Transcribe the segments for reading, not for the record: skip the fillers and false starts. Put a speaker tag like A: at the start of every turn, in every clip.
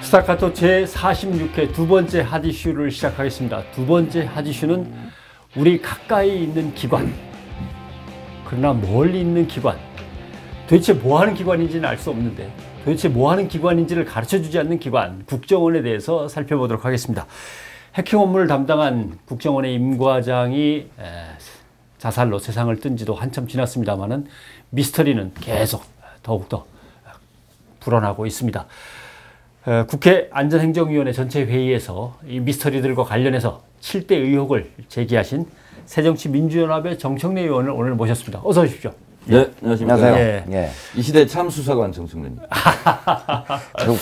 A: 스타카토 제46회 두 번째 핫이슈를 시작하겠습니다. 두 번째 핫이슈는 우리 가까이 있는 기관, 그러나 멀리 있는 기관, 도대체 뭐 하는 기관인지는 알 수 없는데 도대체 뭐 하는 기관인지를 가르쳐주지 않는 기관, 국정원에 대해서 살펴보도록 하겠습니다. 해킹 업무를 담당한 국정원의 임 과장이 자살로 세상을 뜬 지도 한참 지났습니다만은 미스터리는 계속 더욱더 불어나고 있습니다. 국회 안전행정위원회 전체 회의에서 이 미스터리들과 관련해서 7대 의혹을 제기하신 새정치민주연합의 정청래 의원을 오늘 모셨습니다. 어서 오십시오.
B: 네, 안녕하십니까.
A: 예.
B: 이 시대 참 수사관 정청래입니다.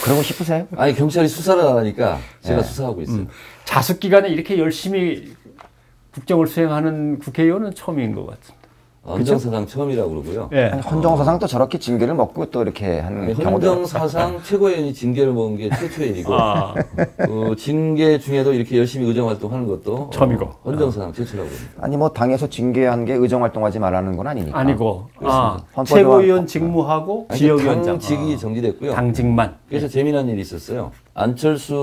C: 그러고 싶으세요?
B: 아니, 경찰이 수사를 안 하니까 제가 수사하고 있어요.
A: 자숙기간에 이렇게 열심히 국정을 수행하는 국회의원은 처음인 것 같습니다.
B: 헌정사상 처음이라고 그러고요.
A: 예.
C: 헌정사상 또 저렇게 징계를 먹고 또 이렇게 하는 경우도
B: 헌정사상 최고위원이 징계를 먹은 게 최초의 일이고 징계 중에도 이렇게 열심히 의정활동하는 것도
A: 처음이고
B: 헌정사상 최초라고 합니다.
C: 아니 뭐 당에서 징계한 게 의정활동하지 말라는 건 아니니까.
A: 아니고 최고위원 직무하고 지역위원장
B: 당직이 정지됐고요.
A: 당직만.
B: 그래서 재미난 일이 있었어요. 안철수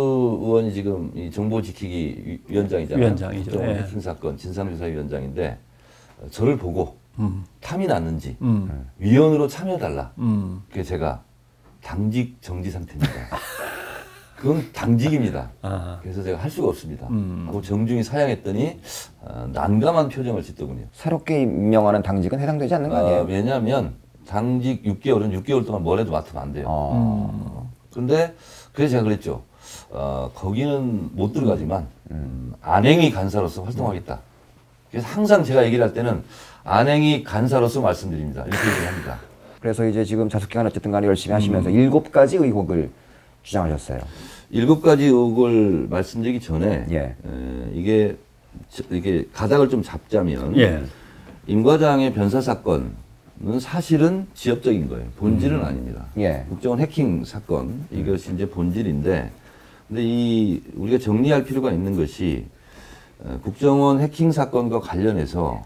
B: 의원이 지금 이 정보지키기 위원장이잖아요.
A: 위원장이죠.
B: 국정원
A: 예.
B: 해킹 사건 진상조사위원장인데 저를 보고 탐이 났는지 위원으로 참여달라. 그래서 제가 당직 정지 상태입니다. 그건 당직입니다. 그래서 제가 할 수가 없습니다. 하고 정중히 사양했더니 난감한 표정을 짓더군요.
C: 새롭게 임명하는 당직은 해당되지 않는 거 아니에요?
B: 왜냐하면 당직 6개월은 6개월 동안 뭘 해도 맡으면 안 돼요. 그런데 그래서 제가 그랬죠. 거기는 못 들어가지만 안행위 간사로서 활동하겠다. 그래서 항상 제가 얘기를 할 때는 안행위 간사로서 말씀드립니다. 이렇게 얘기를 합니다.
C: 그래서 이제 지금 자숙기간 어쨌든 간에 열심히 하시면서 7가지 의혹을 주장하셨어요.
B: 7가지 의혹을 말씀드리기 전에
C: 예.
B: 이게 가닥을 좀 잡자면
A: 예.
B: 임 과장의 변사 사건은 사실은 지엽적인 거예요. 본질은 아닙니다.
C: 예.
B: 국정원 해킹 사건 이것이 이제 본질인데, 근데 우리가 정리할 필요가 있는 것이 국정원 해킹 사건과 관련해서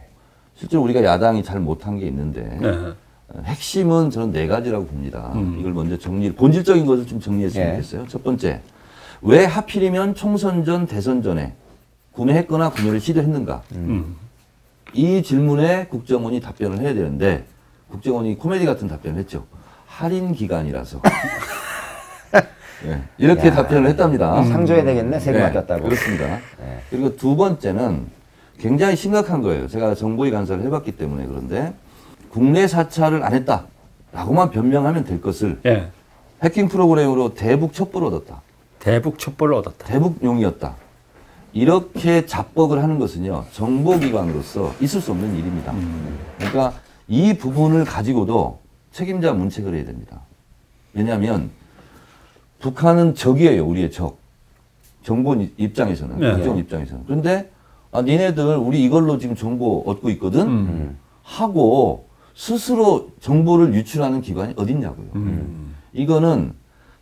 B: 실제로 우리가 야당이 잘 못한 게 있는데 핵심은 저는 4가지라고 봅니다. 이걸 먼저 본질적인 것을 좀 정리했으면 좋겠어요. 첫 번째, 왜 하필이면 총선 전 대선 전에 구매했거나 구매를 시도했는가? 이 질문에 국정원이 답변을 해야 되는데 국정원이 코미디 같은 답변을 했죠. 할인 기간이라서. 네, 이렇게 답변을 했답니다.
C: 상줘야 되겠네, 세금 아꼈다고.
B: 그렇습니다. 그리고 두 번째는 굉장히 심각한 거예요. 제가 정보위 간사를 해봤기 때문에 그런데 국내 사찰을 안 했다라고만 변명하면 될 것을 해킹 프로그램으로 대북 첩보를 얻었다.
A: 대북 첩보를 얻었다.
B: 대북용이었다. 이렇게 자뻑을 하는 것은요, 정보기관으로서 있을 수 없는 일입니다. 그러니까 이 부분을 가지고도 책임자 문책을 해야 됩니다. 왜냐하면 북한은 적이에요. 우리의 적. 정보 입장에서는. 국정 입장에서는. 그런데 니네들 우리 이걸로 지금 정보 얻고 있거든? 하고 스스로 정보를 유출하는 기관이 어딨냐고요. 이거는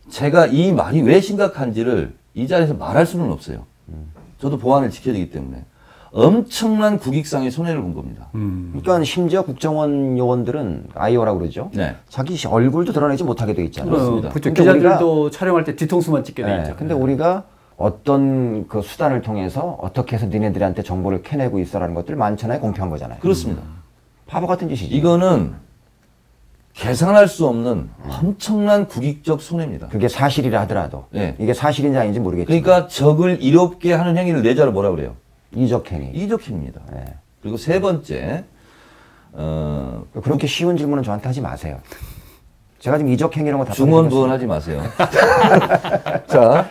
B: 제가 이 말이 왜 심각한지를 이 자리에서 말할 수는 없어요. 저도 보안을 지켜야 되기 때문에. 엄청난 국익상의 손해를 본 겁니다.
C: 그러니까 심지어 국정원 요원들은 아이오라고 그러죠.
B: 네.
C: 자기 얼굴도 드러내지 못하게 돼 있잖아요.
B: 그렇습니다.
A: 그렇죠. 기자들도 촬영할 때 뒤통수만 찍게 돼 있죠.
C: 근데 우리가 어떤 그 수단을 통해서 어떻게 해서 니네들한테 정보를 캐내고 있어라는 것들 많잖아요. 공표한 거잖아요.
B: 그렇습니다.
C: 바보 같은 짓이지.
B: 이거는 계산할 수 없는 엄청난 국익적 손해입니다.
C: 그게 사실이라 하더라도 이게 사실인지 아닌지 모르겠지만
B: 그러니까 적을 이롭게 하는 행위를 내자를 뭐라 그래요?
C: 이적행위.
B: 이적행위입니다. 그리고 세 번째,
C: 그렇게 쉬운 질문은 저한테 하지 마세요. 제가 지금 이적행위라는 거 다
B: 중언부언하지 마세요. 자,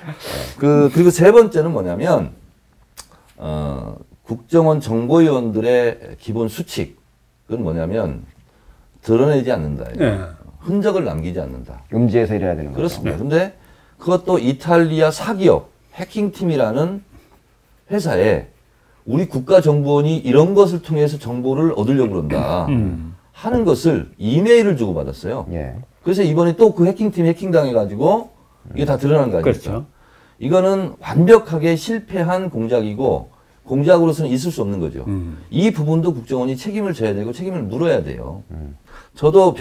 B: 그리고 세 번째는 뭐냐면 국정원 정보위원들의 기본 수칙은 뭐냐면 드러내지 않는다. 흔적을 남기지 않는다.
C: 음지에서 일해야 되는 거죠.
B: 그렇습니다. 근데 그것도 이탈리아 사기업 해킹팀이라는 회사에 우리 국가정보원이 이런 것을 통해서 정보를 얻으려고 그런다 하는 것을 이메일을 주고받았어요. 그래서 이번에 또 그 해킹팀이 해킹당해가지고 이게 다 드러난 거 아닙니까?
A: 그렇죠.
B: 이거는 완벽하게 실패한 공작이고 공작으로서는 있을 수 없는 거죠. 이 부분도 국정원이 책임을 져야 되고 책임을 물어야 돼요. 저도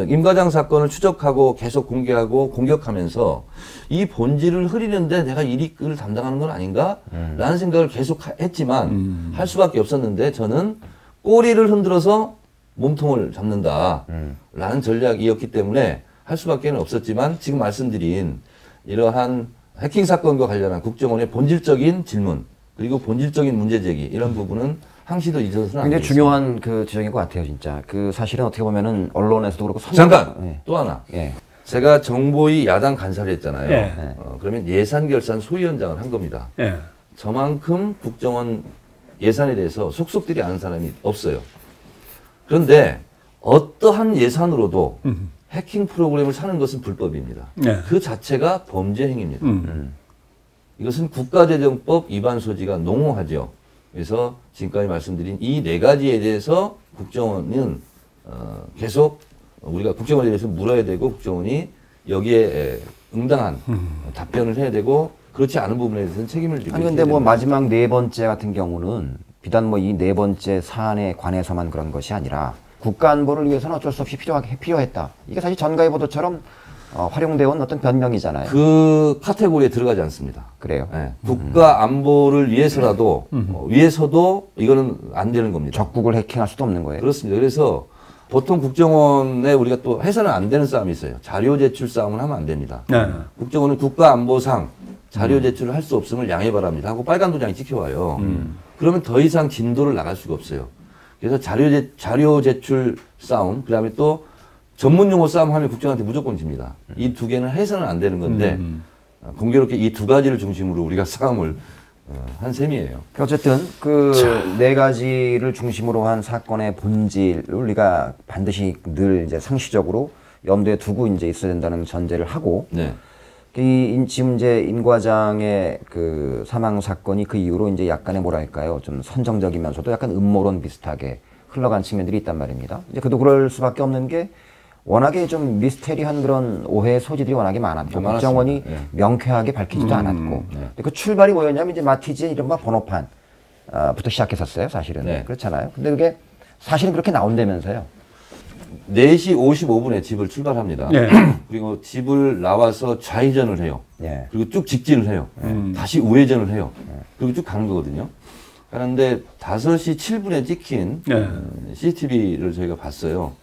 B: 임 과장 사건을 추적하고 계속 공개하고 공격하면서 이 본질을 흐리는데 내가 이를 담당하는 건 아닌가? 라는 생각을 계속 했지만 할 수밖에 없었는데 저는 꼬리를 흔들어서 몸통을 잡는다. 라는 전략이었기 때문에 할 수밖에 없었지만 지금 말씀드린 이러한 해킹 사건과 관련한 국정원의 본질적인 질문 그리고 본질적인 문제 제기 이런 부분은 항시도 잊어서는 안
C: 굉장히
B: 되겠습니다.
C: 중요한 그 지적인 것 같아요, 진짜. 그 사실은 어떻게 보면은 언론에서도 그렇고
B: 잠깐
C: 예.
B: 또 하나.
C: 예.
B: 제가 정보위 야당 간사를 했잖아요.
A: 예.
B: 그러면 예산결산 소위원장을 한 겁니다.
A: 예.
B: 저만큼 국정원 예산에 대해서 속속들이 아는 사람이 없어요. 그런데 어떠한 예산으로도 해킹 프로그램을 사는 것은 불법입니다.
A: 예.
B: 그 자체가 범죄 행위입니다. 이것은 국가재정법 위반 소지가 농후하죠. 그래서 지금까지 말씀드린 이 네 가지에 대해서 국정원은 계속 우리가 국정원에 대해서 물어야 되고 국정원이 여기에 응당한 답변을 해야 되고 그렇지 않은 부분에 대해서는 책임을 지고
C: 아니 근데 뭐 마지막 네 번째 같은 경우는 비단 뭐 이 네 번째 사안에 관해서만 그런 것이 아니라 국가 안보를 위해서는 어쩔 수 없이 필요했다. 이게 사실 전가의 보도처럼 활용되어 온 어떤 변명이잖아요.
B: 그 카테고리에 들어가지 않습니다.
C: 그래요.
B: 네. 국가 안보를 위해서라도 위해서도 이거는 안 되는 겁니다.
C: 적국을 해킹할 수도 없는 거예요.
B: 그렇습니다. 그래서 보통 국정원에 우리가 또 해서는 안 되는 싸움이 있어요. 자료 제출 싸움을 하면 안 됩니다.
A: 네.
B: 국정원은 국가안보상 자료 제출을 할 수 없음을 양해 바랍니다 하고 빨간 도장이 찍혀와요. 그러면 더 이상 진도를 나갈 수가 없어요. 그래서 자료 제출 싸움, 그 다음에 또 전문 용어 싸움 하면 국정원한테 무조건 집니다. 이 두 개는 해서는 안 되는 건데 공교롭게 이 두 가지를 중심으로 우리가 싸움을 한 셈이에요.
C: 어쨌든 그 네 가지를 중심으로 한 사건의 본질을 우리가 반드시 늘 이제 상시적으로 염두에 두고 이제 있어야 된다는 전제를 하고
B: 네.
C: 지금 이제 임 과장의 그 사망 사건이 그 이후로 이제 약간의 뭐랄까요 좀 선정적이면서도 약간 음모론 비슷하게 흘러간 측면들이 있단 말입니다. 이제 그도 그럴 수밖에 없는 게 워낙에 좀 미스테리한 그런 오해의 소지들이 워낙에 많았죠. 국정원이
B: 네.
C: 명쾌하게 밝히지도 않았고. 그 출발이 뭐였냐면 이제 마티즈의 이른바 번호판부터 시작했었어요, 사실은.
B: 네.
C: 그렇잖아요. 근데 그게 사실은 그렇게 나온다면서요.
B: 4시 55분에 집을 출발합니다.
A: 네.
B: 그리고 집을 나와서 좌회전을 해요.
C: 예.
B: 그리고 쭉 직진을 해요. 다시 우회전을 해요. 그리고 쭉 가는 거거든요. 그런데 5시 7분에 찍힌 CCTV를 저희가 봤어요.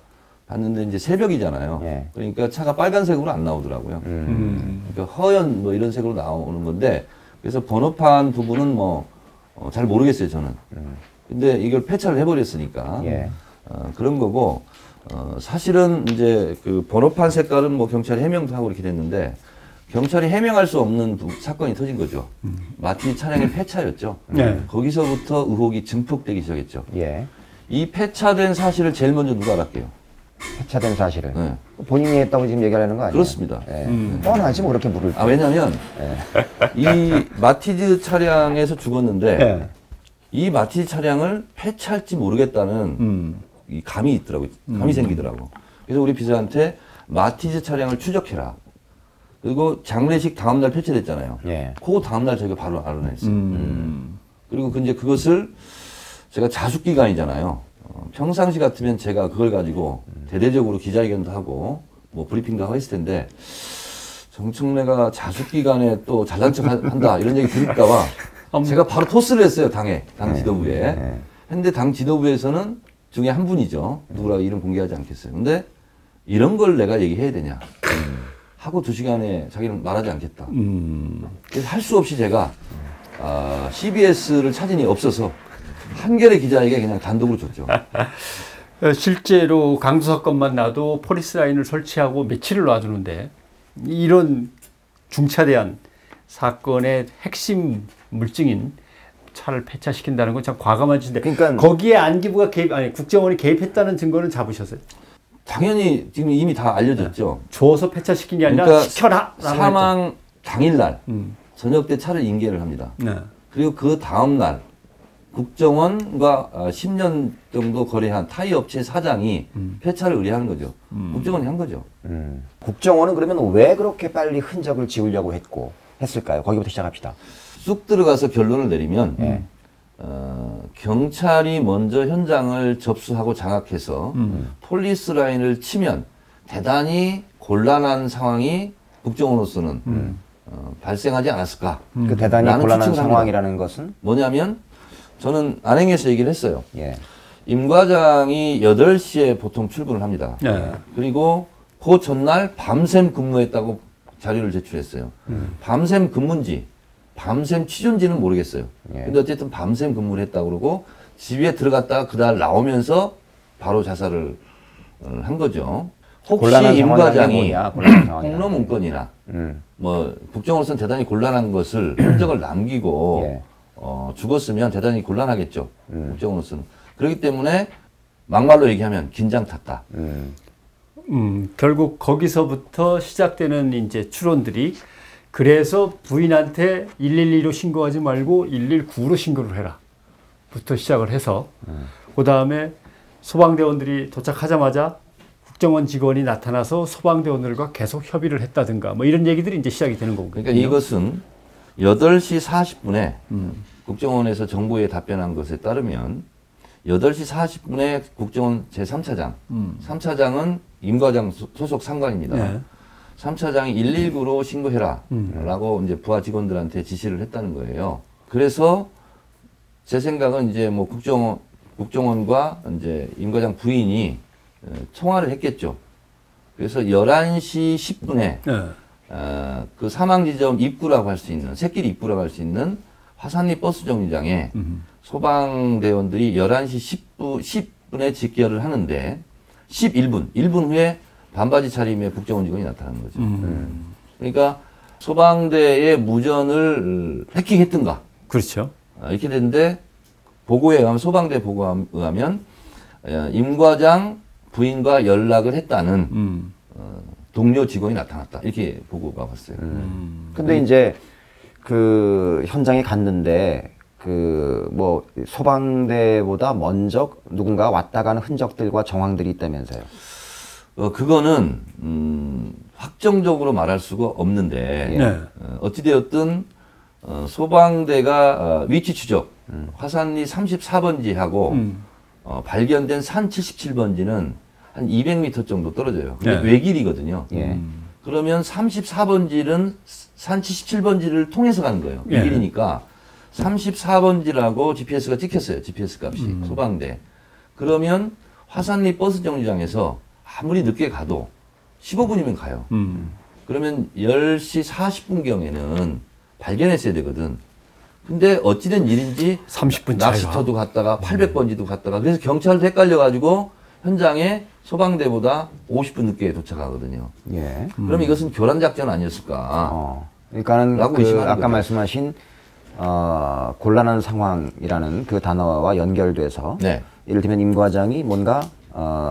B: 봤는데 이제 새벽이잖아요.
C: 예.
B: 그러니까 차가 빨간색으로 안 나오더라고요. 그러니까 허연 뭐 이런 색으로 나오는 건데 그래서 번호판 부분은 뭐 잘 모르겠어요, 저는. 근데 이걸 폐차를 해버렸으니까
C: 예.
B: 그런 거고 사실은 이제 그 번호판 색깔은 뭐 경찰이 해명도 하고 이렇게 됐는데 경찰이 해명할 수 없는 사건이 터진 거죠. 마티 차량의 폐차였죠.
A: 네.
B: 거기서부터 의혹이 증폭되기 시작했죠.
C: 예.
B: 이 폐차된 사실을 제일 먼저 누가 알았게요?
C: 폐차된 사실을.
B: 네.
C: 본인이 했다고 지금 얘기하려는 거 아니에요?
B: 그렇습니다.
C: 예. 뻔하지 뭐 그렇게 물을.
B: 왜냐면 이 마티즈 차량에서 죽었는데
A: 네.
B: 이 마티즈 차량을 폐차할지 모르겠다는 이 감이 있더라고요. 감이 생기더라고. 그래서 우리 비서한테 마티즈 차량을 추적해라. 그리고 장례식 다음날 폐차됐잖아요.
C: 예.
B: 그 다음날 저희가 바로 알아냈어요. 그리고 이제 그것을 제가 자숙기간이잖아요. 평상시 같으면 제가 그걸 가지고 대대적으로 기자회견도 하고 뭐 브리핑도 하고 했을 텐데 정청래가 자숙기간에 또 잘난 척 한다 이런 얘기 들을까봐 제가 바로 토스를 했어요. 당 지도부에. 했는데 당 지도부에서는 중에 한 분이죠. 누구라고 이름 공개하지 않겠어요. 근데 이런 걸 내가 얘기해야 되냐. 하고 2시간에 자기는 말하지 않겠다. 그래서 할 수 없이 제가 CBS를 찾으니 없어서 한겨레 기자에게 그냥 단독으로 줬죠.
A: 실제로 강도 사건만 나도 포리스 라인을 설치하고 며칠을 놔두는데 이런 중차대한 사건의 핵심 물증인 차를 폐차시킨다는 건 참 과감한 짓인데
C: 그러니까
A: 거기에 안기부가 국정원이 개입했다는 증거는 잡으셨어요?
B: 당연히 지금 이미 다 알려졌죠.
A: 줘서 폐차시킨 게 아니라
B: 그러니까
A: 시켜라.
B: 사망 당일날 저녁 때 차를 인계를 합니다.
A: 네.
B: 그리고 그 다음날 국정원과 10년 정도 거래한 타이업체 사장이 폐차를 의뢰하는 거죠. 국정원이 한 거죠.
C: 국정원은 그러면 왜 그렇게 빨리 흔적을 지우려고 했을까요? 거기부터 시작합시다.
B: 쑥 들어가서 결론을 내리면 경찰이 먼저 현장을 접수하고 장악해서 폴리스 라인을 치면 대단히 곤란한 상황이 국정원으로서는 발생하지 않았을까.
C: 그 대단히
B: 라는
C: 곤란한
B: 추측을
C: 상황이라는
B: 합니다.
C: 것은
B: 뭐냐면 저는 안행에서 얘기를 했어요.
C: 예.
B: 임 과장이 8시에 보통 출근을 합니다.
A: 네.
B: 그리고 그 전날 밤샘 근무했다고 자료를 제출했어요. 밤샘 근무인지 밤샘 취준지는 모르겠어요.
C: 예.
B: 근데 어쨌든 밤샘 근무를 했다고 그러고 집에 들어갔다가 그날 나오면서 바로 자살을 한 거죠. 혹시
C: 곤란한
B: 임
C: 상황이
B: 과장이
C: 뭐냐, 곤란한 상황이라는
B: 폭로
C: 게.
B: 문건이나 뭐 국정원으로서는 대단히 곤란한 것을 흔적을 남기고
C: 예.
B: 죽었으면 대단히 곤란하겠죠. 국정원으로서는. 그렇기 때문에 막말로 얘기하면 긴장 탔다.
A: 결국 거기서부터 시작되는 이제 추론들이 그래서 부인한테 112로 신고하지 말고 119로 신고를 해라. 부터 시작을 해서 그 다음에 소방대원들이 도착하자마자 국정원 직원이 나타나서 소방대원들과 계속 협의를 했다든가 뭐 이런 얘기들이 이제 시작이 되는 거거든요.
B: 그러니까 이것은 8시 40분에 국정원에서 정부에 답변한 것에 따르면 8시 40분에 국정원 제3차장, 3차장은 임 과장 소속 상관입니다.
A: 네.
B: 3차장이 119로 신고해라 라고 이제 부하 직원들한테 지시를 했다는 거예요. 그래서 제 생각은 이제 뭐 국정원과 이제 임 과장 부인이 통화를 했겠죠. 그래서 11시 10분에
A: 네.
B: 그 사망 지점 입구라고 할 수 있는, 새길 입구라고 할 수 있는 화산리 버스 정류장에 소방대원들이 11시 10분에 집결을 하는데 1분 후에 반바지 차림의 국정원 직원이 나타나는 거죠. 그러니까 소방대의 무전을 해킹했던가.
A: 그렇죠.
B: 이렇게 됐는데 보고에 의하면 소방대 보고에 의하면 임 과장 부인과 연락을 했다는 동료 직원이 나타났다. 이렇게 보고가 왔어요.
C: 근데 이제 그 현장에 갔는데 그 뭐 소방대보다 먼저 누군가 왔다 가는 흔적들과 정황들이 있다면서요.
B: 그거는 확정적으로 말할 수가 없는데
A: 네.
B: 어찌되었든 소방대가 위치 추적 화산리 34번지하고 발견된 산 77번지는 한 200m 정도 떨어져요. 그게
A: 네.
B: 외길이거든요.
C: 예.
B: 그러면 34번지는 산 77번지를 통해서 가는 거예요.
A: 예.
B: 외길이니까 34번지라고 GPS가 찍혔어요. GPS 값이 소방대. 그러면 화산리 버스 정류장에서 아무리 늦게 가도 15분이면 가요. 그러면 10시 40분경에는 발견했어야 되거든. 근데 어찌된 일인지
A: 30분 차이가.
B: 낚시터도 갔다가 800번지도 갔다가 그래서 경찰도 헷갈려가지고 현장에 소방대보다 50분 늦게 도착하거든요.
C: 예.
B: 그럼 이것은 교란 작전 아니었을까?
C: 그러니까는
B: 라고
C: 그
B: 의심하는
C: 아까
B: 거죠.
C: 말씀하신 곤란한 상황이라는 그 단어와 연결돼서
B: 네.
C: 이를테면 임 과장이 뭔가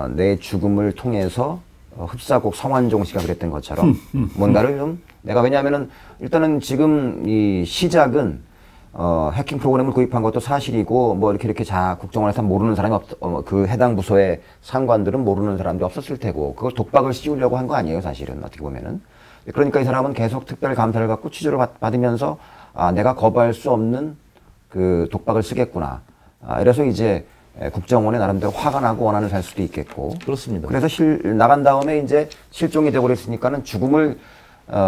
C: 내 죽음을 통해서 흡사곡 성완종 씨가 그랬던 것처럼 뭔가를 좀 내가 왜냐하면은 일단은 지금 이 시작은 해킹 프로그램을 구입한 것도 사실이고 뭐 이렇게 국정원에서 모르는 사람이 그 해당 부서의 상관들은 모르는 사람도 없었을 테고 그걸 독박을 씌우려고 한 거 아니에요 사실은 어떻게 보면은. 그러니까 이 사람은 계속 특별 감사를 받고 취조를 받으면서 내가 거부할 수 없는 그 독박을 쓰겠구나. 이래서 이제 국정원에 나름대로 화가 나고 원한을 살 수도 있겠고.
B: 그렇습니다.
C: 그래서 나간 다음에 이제 실종이 되고 그랬으니까는 죽음을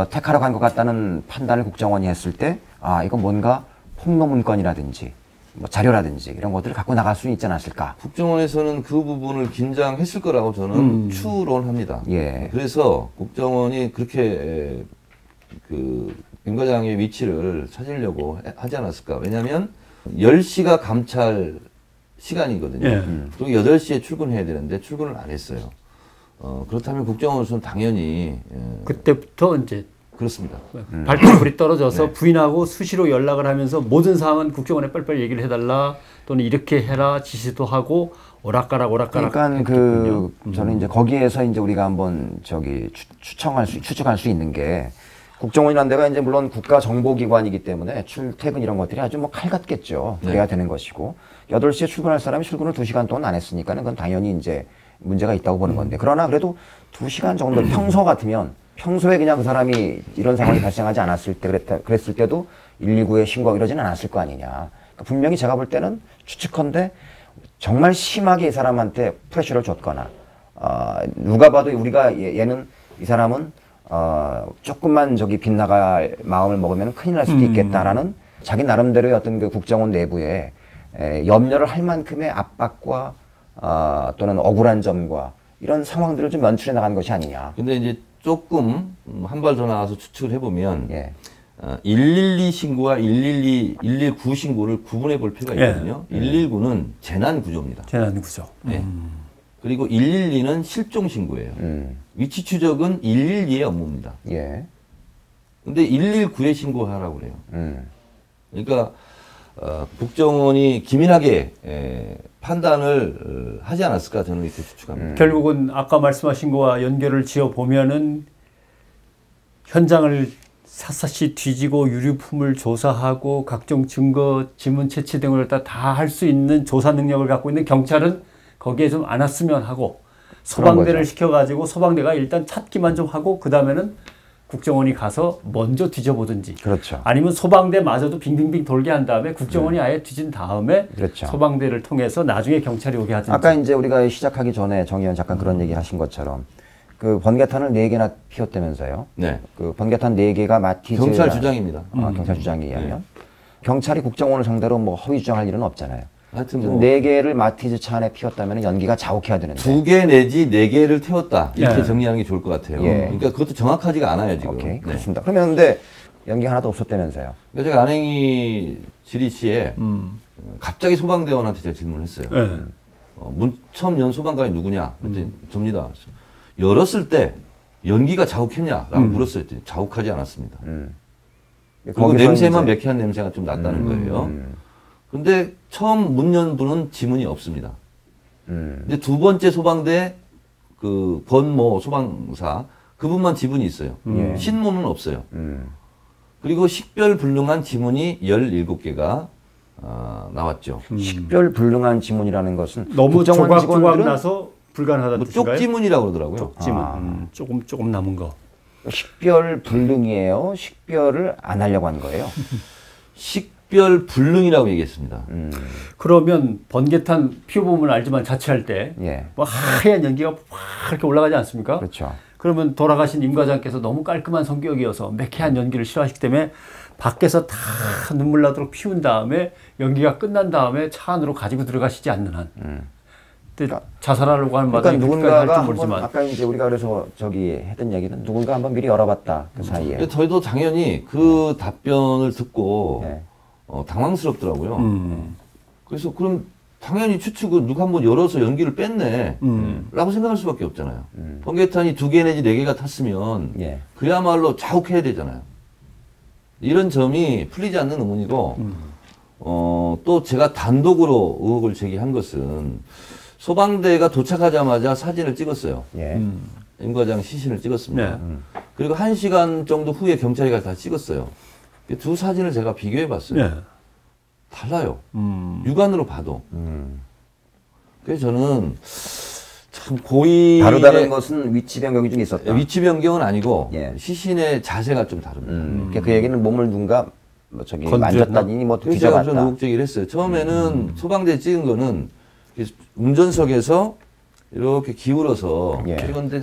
C: 택하러 간 것 같다는 판단을 국정원이 했을 때 이건 뭔가 폭로 문건이라든지 뭐 자료라든지 이런 것들을 갖고 나갈 수 있지 않았을까.
B: 국정원에서는 그 부분을 긴장했을 거라고 저는 추론합니다.
C: 예.
B: 그래서 국정원이 그렇게 임 과장의 위치를 찾으려고 하지 않았을까. 왜냐하면 10시가 감찰 시간이거든요.
A: 예.
B: 그리고 8시에 출근해야 되는데 출근을 안 했어요. 그렇다면 국정원으로서는 당연히
A: 그때부터 이제
B: 그렇습니다.
A: 발톱불이 떨어져서
B: 네.
A: 부인하고 수시로 연락을 하면서 모든 사항은 국정원에 빨리빨리 얘기를 해달라 또는 이렇게 해라 지시도 하고 오락가락
C: 그러니까
A: 했겠군요.
C: 저는 이제 거기에서 이제 우리가 한번 추측할 수 있는 게 국정원이라는 데가 이제 물론 국가정보기관이기 때문에 출퇴근 이런 것들이 아주 뭐 칼 같겠죠. 그래야 되는 것이고 8시에 출근할 사람이 출근을 2시간 동안 안 했으니까는 그건 당연히 이제 문제가 있다고 보는 건데 그러나 그래도 2시간 정도 평소 같으면 평소에 그냥 그 사람이 이런 상황이 발생하지 않았을 때 그랬을 때도 119에 신고하고 이러지는 않았을 거 아니냐. 분명히 제가 볼 때는 추측컨대 정말 심하게 이 사람한테 프레셔를 줬거나 누가 봐도 우리가 얘는 이 사람은 조금만 저기 빗나갈 마음을 먹으면 큰일 날 수도 있겠다라는 자기 나름대로의 어떤 그 국정원 내부에 염려를 할 만큼의 압박과 또는 억울한 점과 이런 상황들을 좀 연출해 나간 것이 아니냐.
B: 근데 이제 조금 한 발 더 나가서 추측을 해보면
C: 예.
B: 112 신고와 119 신고를 구분해 볼 필요가 있거든요. 119는 재난 구조입니다.
A: 재난 구조.
B: 네. 그리고 112는 실종 신고예요. 위치 추적은 112의 업무입니다.
C: 예.
B: 근데 119에 신고하라고 그래요. 그러니까 국정원이 기민하게 판단을 하지 않았을까 저는 이렇게 추측합니다.
A: 결국은 아까 말씀하신 거와 연결을 지어 보면은 현장을 샅샅이 뒤지고 유류품을 조사하고 각종 증거, 지문 채취 등을 다 할 수 있는 조사 능력을 갖고 있는 경찰은 거기에 좀 안 왔으면 하고 소방대를 시켜가지고 소방대가 일단 찾기만 좀 하고 그 다음에는 국정원이 가서 먼저 뒤져보든지
C: 그렇죠.
A: 아니면 소방대마저도 빙빙빙 돌게 한 다음에 국정원이 아예 뒤진 다음에
C: 그렇죠.
A: 소방대를 통해서 나중에 경찰이 오게 하든지.
C: 아까 이제 우리가 시작하기 전에 정 의원 잠깐 그런 얘기 하신 것처럼 그 번개탄을 4개나 피웠다면서요.
B: 네.
C: 그 번개탄 4개가 마티즈
B: 경찰 주장입니다.
C: 경찰 주장에 의하면 경찰이 국정원을 상대로 뭐 허위 주장할 일은 없잖아요.
B: 하여튼 뭐
C: 4개를 마티즈 차 안에 피웠다면 연기가 자욱해야 되는데
B: 2개 내지 4개를 태웠다 이렇게
A: 네.
B: 정리하는 게 좋을 것 같아요.
C: 예.
B: 그러니까 그것도 정확하지가 않아요 지금.
C: 오케이
B: 네.
C: 그렇습니다. 그러면 근데 연기 하나도 없었다면서요.
B: 그러니까 제가 안행이 지리시에 갑자기 소방대원한테 제가 질문을 했어요.
A: 네.
B: 처음 연 소방관이 누구냐? 그랬더니 접니다. 열었을 때 연기가 자욱했냐라고 물었어요. 자욱하지 않았습니다. 그리고
C: 거기서
B: 냄새만
C: 이제
B: 매캐한 냄새가 좀 났다는 거예요. 근데 처음 문 연 분은 지문이 없습니다. 근데 두 번째 소방대 그 권모 소방사 그분만 지문이 있어요. 신문은 없어요. 그리고 식별불능한 지문이 17개가 나왔죠.
C: 식별 불능한 지문이라는 것은
A: 너무
C: 국정원
A: 조각
C: 직원들은
A: 나서 불가능하다는
B: 뭐
A: 뜻인가요?
B: 쪽지문이라고 그러더라고요.
A: 쪽지문. 조금 남은 거.
C: 식별 불능이에요. 식별을 안 하려고 한 거예요.
B: 식별불능이라고 얘기했습니다.
A: 그러면 번개탄 피워보면 알지만 자취할 때
C: 예.
A: 뭐 하얀 연기가 확 이렇게 올라가지 않습니까?
C: 그렇죠.
A: 그러면 돌아가신 임 과장께서 너무 깔끔한 성격이어서 매캐한 연기를 싫어하시기 때문에 밖에서 다 눈물 나도록 피운 다음에 연기가 끝난 다음에 차 안으로 가지고 들어가시지 않는 한. 근데 자살하려고 하는
C: 그러니까
A: 마당에
C: 누군가가
A: 할줄
C: 한번
A: 모르지만
C: 아까 이제 우리가 그래서 저기 했던 얘기는 누군가 한번 미리 열어봤다 그 사이에.
B: 근데 저희도 당연히 그 답변을 듣고
C: 네.
B: 당황스럽더라고요. 그래서 그럼 당연히 추측은 누가 한번 열어서 연기를 뺐네 라고 생각할 수밖에 없잖아요. 번개탄이 2개 내지 4개가 탔으면
C: 예.
B: 그야말로 자욱해야 되잖아요. 이런 점이 풀리지 않는 의문이고 또 제가 단독으로 의혹을 제기한 것은 소방대가 도착하자마자 사진을 찍었어요.
C: 예.
B: 임 과장 시신을 찍었습니다.
A: 네.
B: 그리고 1시간 정도 후에 경찰이 가서 다 찍었어요. 두 사진을 제가 비교해 봤어요.
A: 네.
B: 달라요. 육안으로 봐도. 그래서 저는 참 고의
C: 다르다는 것은 위치 변경이 좀 있었다.
B: 위치 변경은 아니고
C: 예.
B: 시신의 자세가 좀 다릅니다.
C: 그 얘기는 몸을 누군가 뭐 저기
A: 건드렸나?
C: 만졌다니 뭐
B: 그래서 제가 좀
C: 뒤져봤다.
B: 의혹 제기를 했어요. 처음에는 소방대에 찍은 거는 운전석에서 이렇게 기울어서
C: 예.
B: 찍었는데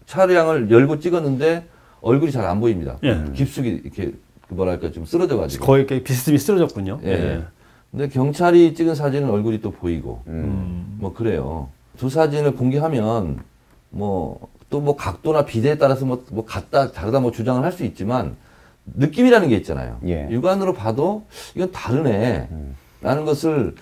B: 차량을 열고 찍었는데 얼굴이 잘 안 보입니다.
A: 예.
B: 깊숙이 이렇게 뭐랄까 좀 쓰러져가지고.
A: 거의 이렇게 비스듬히 쓰러졌군요.
B: 예. 근데 경찰이 찍은 사진은 얼굴이 또 보이고 뭐 그래요. 두 사진을 공개하면 뭐 또 뭐 각도나 비대에 따라서 뭐 같다 다르다 뭐 주장을 할 수 있지만 느낌이라는 게 있잖아요.
C: 예.
B: 육안으로 봐도 이건 다르네 라는 것을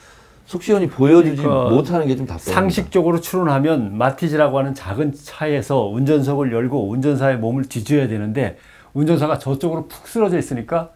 B: 속 시원히 보여주지
A: 그러니까
B: 못하는 게 좀 답답합니다.
A: 상식적으로 추론하면 마티즈라고 하는 작은 차에서 운전석을 열고 운전사의 몸을 뒤져야 되는데 운전사가 저쪽으로 푹 쓰러져 있으니까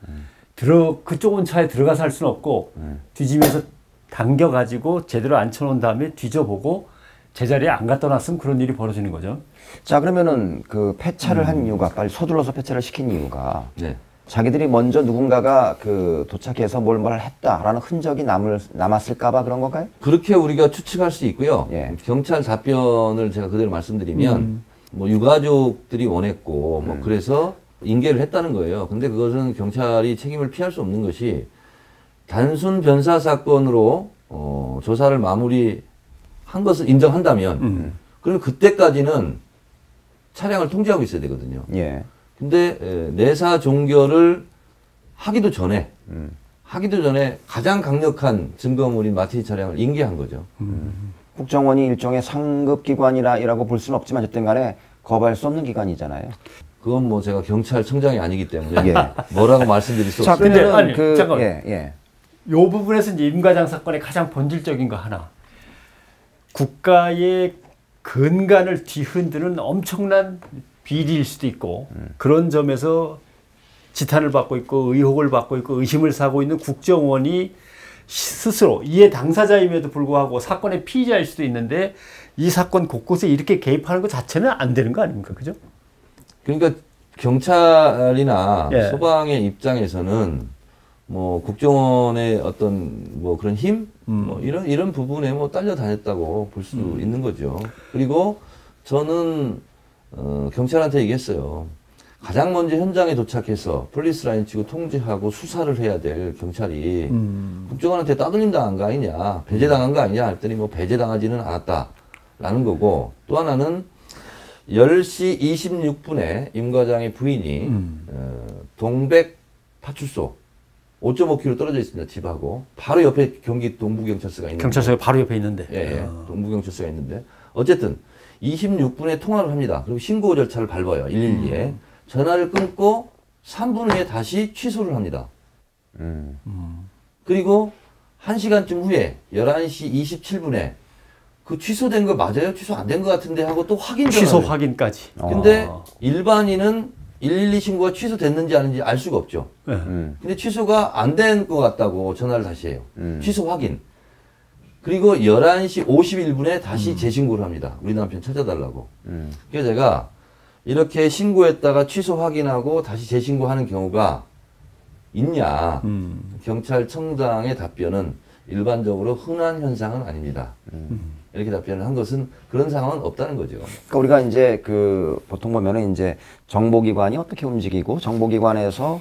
A: 그 좁은 차에 들어가서 할 수는 없고 뒤지면서 당겨가지고 제대로 앉혀놓은 다음에 뒤져보고 제자리에 안 갖다 놨으면 그런 일이 벌어지는 거죠.
C: 자 그러면은 그 폐차를 한 이유가 빨리 서둘러서 폐차를 시킨 이유가
B: 네.
C: 자기들이 먼저 누군가가 그 도착해서 뭘 했다라는 흔적이 남았을까봐 그런 건가요?
B: 그렇게 우리가 추측할 수 있고요.
C: 예.
B: 경찰 답변을 제가 그대로 말씀드리면 뭐 유가족들이 원했고 뭐 그래서 인계를 했다는 거예요. 근데 그것은 경찰이 책임을 피할 수 없는 것이 단순 변사 사건으로 조사를 마무리한 것을 인정한다면 그러면 그때까지는 차량을 통제하고 있어야 되거든요.
C: 예.
B: 근데 내사 종결을 하기도 전에 가장 강력한 증거물인 마티니 차량을 인계한 거죠.
C: 국정원이 일종의 상급기관이라고 볼 수는 없지만 어쨌든 간에 거부할 수 없는 기관이잖아요.
B: 그건 뭐 제가 경찰청장이 아니기 때문에
C: 예.
B: 뭐라고 말씀드릴 수
C: 자,
B: 없습니다.
A: 근데 아니,
C: 그,
A: 잠깐만.
C: 예.
A: 요 부분에서 이제 임과장 사건의 가장 본질적인 거 하나. 국가의 근간을 뒤흔드는 엄청난 비리일 수도 있고 그런 점에서 지탄을 받고 있고 의혹을 받고 있고 의심을 사고 있는 국정원이 스스로 이해 당사자임에도 불구하고 사건의 피의자일 수도 있는데 이 사건 곳곳에 이렇게 개입하는 것 자체는 안 되는 거 아닙니까? 그죠?
B: 그러니까 경찰이나
A: 예.
B: 소방의 입장에서는 뭐 국정원의 어떤 뭐 그런 힘, 뭐 이런 부분에 뭐 딸려 다녔다고 볼 수 있는 거죠. 그리고 저는 경찰한테 얘기했어요. 가장 먼저 현장에 도착해서 폴리스 라인 치고 통제하고 수사를 해야 될 경찰이 국정원한테 따돌림 당한 거 아니냐, 배제당한 거 아니냐 했더니 뭐 배제당하지는 않았다라는 거고, 또 하나는 10시 26분에 임 과장의 부인이 동백 파출소 5.5km 떨어져 있습니다. 집하고 바로 옆에 경기 동부경찰서가 있는데,
A: 경찰서가 바로 옆에 있는데.
B: 예, 동부경찰서가 있는데 어쨌든 26분에 통화를 합니다. 그리고 신고 절차를 밟아요. 112에 전화를 끊고 3분 후에 다시 취소를 합니다. 그리고 1시간쯤 후에 11시 27분에 그 취소된 거 맞아요? 취소 안 된 거 같은데 하고 또 확인
A: 취소
B: 전화를.
A: 확인까지.
B: 근데 일반인은 112 신고가 취소됐는지 아닌지 알 수가 없죠.
A: 네.
B: 근데 취소가 안 된 것 같다고 전화를 다시 해요. 취소 확인. 그리고 11시 51분에 다시 재신고를 합니다. 우리 남편 찾아달라고. 그래서 제가 이렇게 신고했다가 취소 확인하고 다시 재신고하는 경우가 있냐. 경찰청장의 답변은 일반적으로 흔한 현상은 아닙니다. 이렇게 답변을 한 것은 그런 상황은 없다는 거죠.
C: 그러니까 우리가 이제 그 보통 보면은 이제 정보기관이 어떻게 움직이고 정보기관에서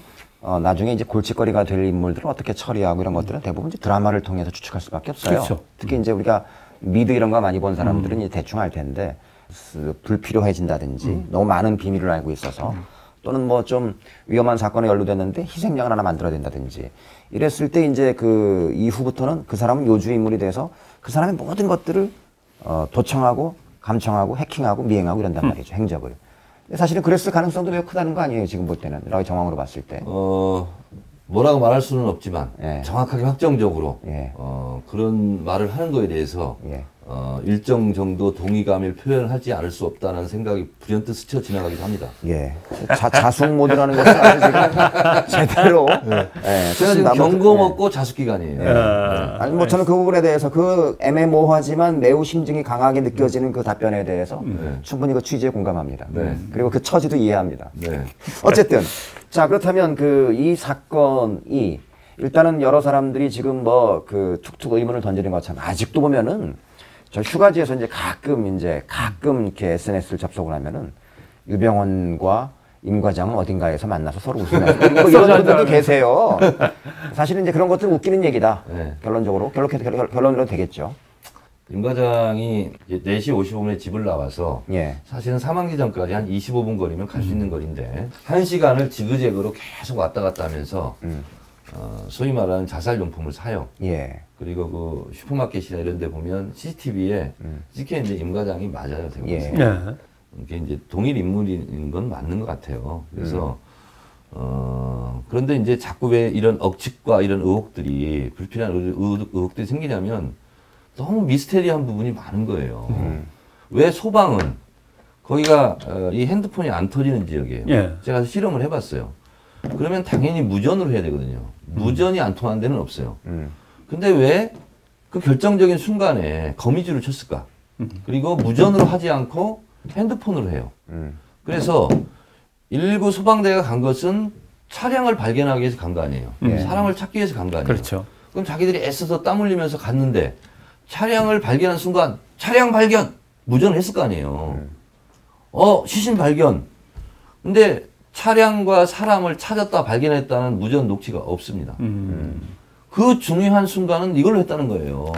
C: 나중에 이제 골칫거리가 될 인물들을 어떻게 처리하고 이런 것들은 대부분 이제 드라마를 통해서 추측할 수밖에 없어요.
A: 그렇죠.
C: 특히 이제 우리가 미드 이런 거 많이 본 사람들은 이제 대충 알 텐데 불필요해진다든지 너무 많은 비밀을 알고 있어서 또는 뭐 좀 위험한 사건에 연루됐는데 희생양을 하나 만들어야 된다든지 이랬을 때 이제 그 이후부터는 그 사람은 요주 인물이 돼서 그 사람의 모든 것들을 도청하고 감청하고 해킹하고 미행하고 이런단 말이죠. 행적을. 근데 사실은 그랬을 가능성도 매우 크다는 거 아니에요. 지금 볼 때는. 라고 정황으로 봤을 때.
B: 뭐라고 말할 수는 없지만
C: 예.
B: 정확하게 확정적으로
C: 예.
B: 그런 말을 하는 거에 대해서
C: 예.
B: 일정 정도 동의감을 표현하지 않을 수 없다는 생각이 불현듯 스쳐 지나가기도 합니다.
C: 예. 자숙 모드라는 것은 아주 지금 제대로. 예.
B: 제가 지금 경고 먹고 자숙 기간이에요.
C: 아니 뭐 저는 그 부분에 대해서 그 애매모호하지만 매우 심증이 강하게 느껴지는 그 답변에 대해서 충분히 그 취지에 공감합니다.
B: 네.
C: 그리고 그 처지도 이해합니다.
B: 네.
C: 어쨌든 자 그렇다면 그 이 사건이 일단은 여러 사람들이 지금 뭐 그 툭툭 의문을 던지는 것처럼 아직도 보면은 저 휴가지에서 이제 가끔 이렇게 SNS를 접속을 하면은 유병원과 임 과장은 어딘가에서 만나서 서로 웃으면서 뭐 이런 분들도 계세요. 사실은 이제 그런 것들은 웃기는 얘기다.
B: 네.
C: 결론적으로 결론으로 되겠죠.
B: 임 과장이 이제 4시 55분에 집을 나와서
C: 예.
B: 사실은 사망 지점까지 한 25분 거리면 갈 수 있는 거리인데 1시간을 지그재그로 계속 왔다 갔다 하면서 소위 말하는 자살용품을 사요.
C: 예.
B: 그리고 그 슈퍼마켓이나 이런 데 보면 CCTV에 찍혀 있는 임 과장이 맞아요. 되게.
C: 예.
A: 네.
B: 이게 이제 동일 인물인 건 맞는 것 같아요. 그래서 그런데 이제 자꾸 왜 이런 억측과 이런 의혹들이 불필요한 의혹들이 생기냐면 너무 미스테리한 부분이 많은 거예요. 왜 소방은 거기가 이 핸드폰이 안 터지는 지역이에요.
A: 예.
B: 제가 실험을 해봤어요. 그러면 당연히 무전으로 해야 되거든요. 무전이 안 통하는 데는 없어요. 근데 왜 그 결정적인 순간에 거미줄을 쳤을까? 그리고 무전으로 하지 않고 핸드폰으로 해요. 그래서 119 소방대가 간 것은 차량을 발견하기 위해서 간 거 아니에요. 사람을 찾기 위해서 간 거 아니에요.
A: 그렇죠.
B: 그럼 자기들이 애써서 땀 흘리면서 갔는데 차량을 발견한 순간 차량 발견! 무전을 했을 거 아니에요. 시신 발견. 근데 차량과 사람을 찾았다 발견했다는 무전 녹취가 없습니다. 그 중요한 순간은 이걸로 했다는 거예요.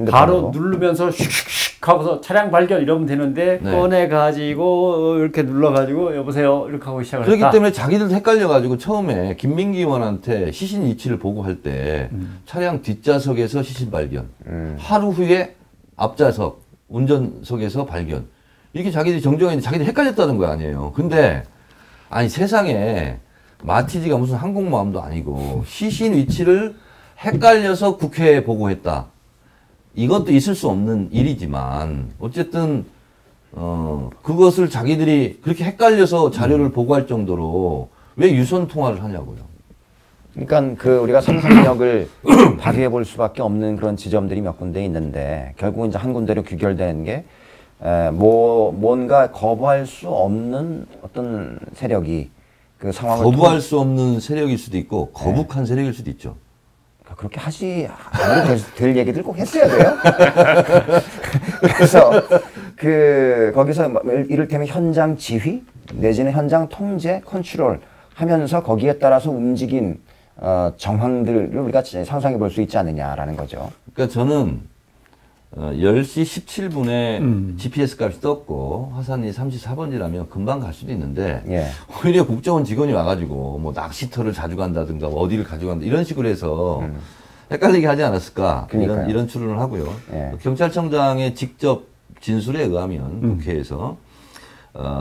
A: 바로 누르면서 슉슉슉 하고서 차량 발견 이러면 되는데
B: 네.
A: 꺼내가지고 이렇게 눌러가지고 여보세요 이렇게 하고 시작을
B: 그렇기
A: 했다.
B: 때문에 자기들도 헷갈려가지고 처음에 김민기 의원한테 시신 위치를 보고할 때 차량 뒷좌석에서 시신 발견, 하루 후에 앞좌석, 운전석에서 발견. 이렇게 자기들이 정정했는데 자기들이 헷갈렸다는 거 아니에요. 근데 아니 세상에 마티즈가 무슨 항공모함도 아니고 시신 위치를 헷갈려서 국회에 보고했다. 이것도 있을 수 없는 일이지만 어쨌든 그것을 자기들이 그렇게 헷갈려서 자료를 보고할 정도로 왜 유선 통화를 하냐고요.
C: 그러니까 그 우리가 상상력을 발휘해 볼 수밖에 없는 그런 지점들이 몇 군데 있는데 결국 이제 한 군데로 귀결되는 게 뭔가 거부할 수 없는 어떤 세력이 그 상황을
B: 거부할 수 없는 세력일 수도 있고 거북한 세력일 수도 있죠.
C: 그렇게 하지 않아도 될 얘기들 꼭 했어야 돼요. 그래서 거기서 이를테면 현장 지휘 내지는 현장 통제 컨트롤 하면서 거기에 따라서 움직인 정황들을 우리가 상상해 볼 수 있지 않느냐라는 거죠.
B: 그러니까 저는 10시 17분에 GPS 값이 떴고 화산이 34번지라면 금방 갈 수도 있는데
C: 예.
B: 오히려 국정원 직원이 와가지고 뭐 낚시터를 자주 간다든가 어디를 가져간다 이런 식으로 해서 헷갈리게 하지 않았을까 이런 추론을 하고요.
C: 예.
B: 경찰청장의 직접 진술에 의하면 국회에서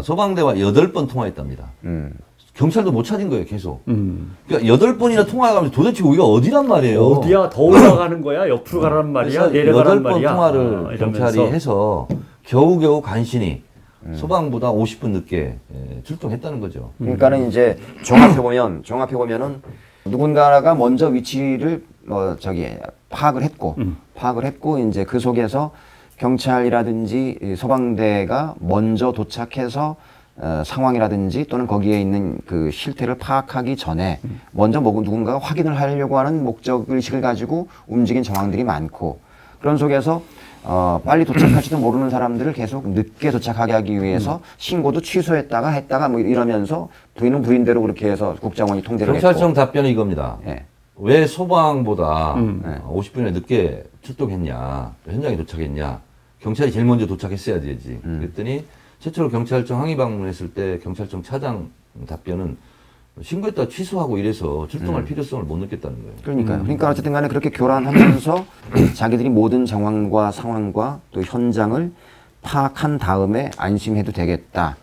B: 소방대와 8번 통화했답니다. 경찰도 못 찾은 거예요, 계속. 그러니까 8번이나 통화하면서 도대체 여기가 어디란 말이에요.
A: 어디야? 더 올라가는 거야? 옆으로 가라는 말이야? 내려가라는
B: 8번
A: 말이야?
B: 통화를 경찰이 해서 겨우겨우 간신히 소방보다 50분 늦게 출동했다는 거죠.
C: 그러니까는 이제 종합해 보면은 누군가가 먼저 위치를 파악을 했고 이제 그 속에서 경찰이라든지 소방대가 먼저 도착해서 상황이라든지 또는 거기에 있는 그 실태를 파악하기 전에 먼저 누군가가 확인을 하려고 하는 목적의식을 가지고 움직인 정황들이 많고 그런 속에서 빨리 도착할지도 모르는 사람들을 계속 늦게 도착하게 하기 위해서 신고도 했다가 뭐 이러면서 부인은 부인대로 그렇게 해서 국정원이 통제를 했고
B: 경찰청 답변은 이겁니다.
C: 예.
B: 왜 소방보다 50분에 늦게 출동했냐, 현장에 도착했냐, 경찰이 제일 먼저 도착했어야 되지. 그랬더니 최초로 경찰청 항의 방문했을 때 경찰청 차장 답변은 신고했다 취소하고 이래서 출동할 필요성을 못 느꼈다는 거예요.
C: 그러니까요. 그러니까 어쨌든 간에 그렇게 교란하면서 자기들이 모든 정황과 상황과 또 현장을 파악한 다음에 안심해도 되겠다.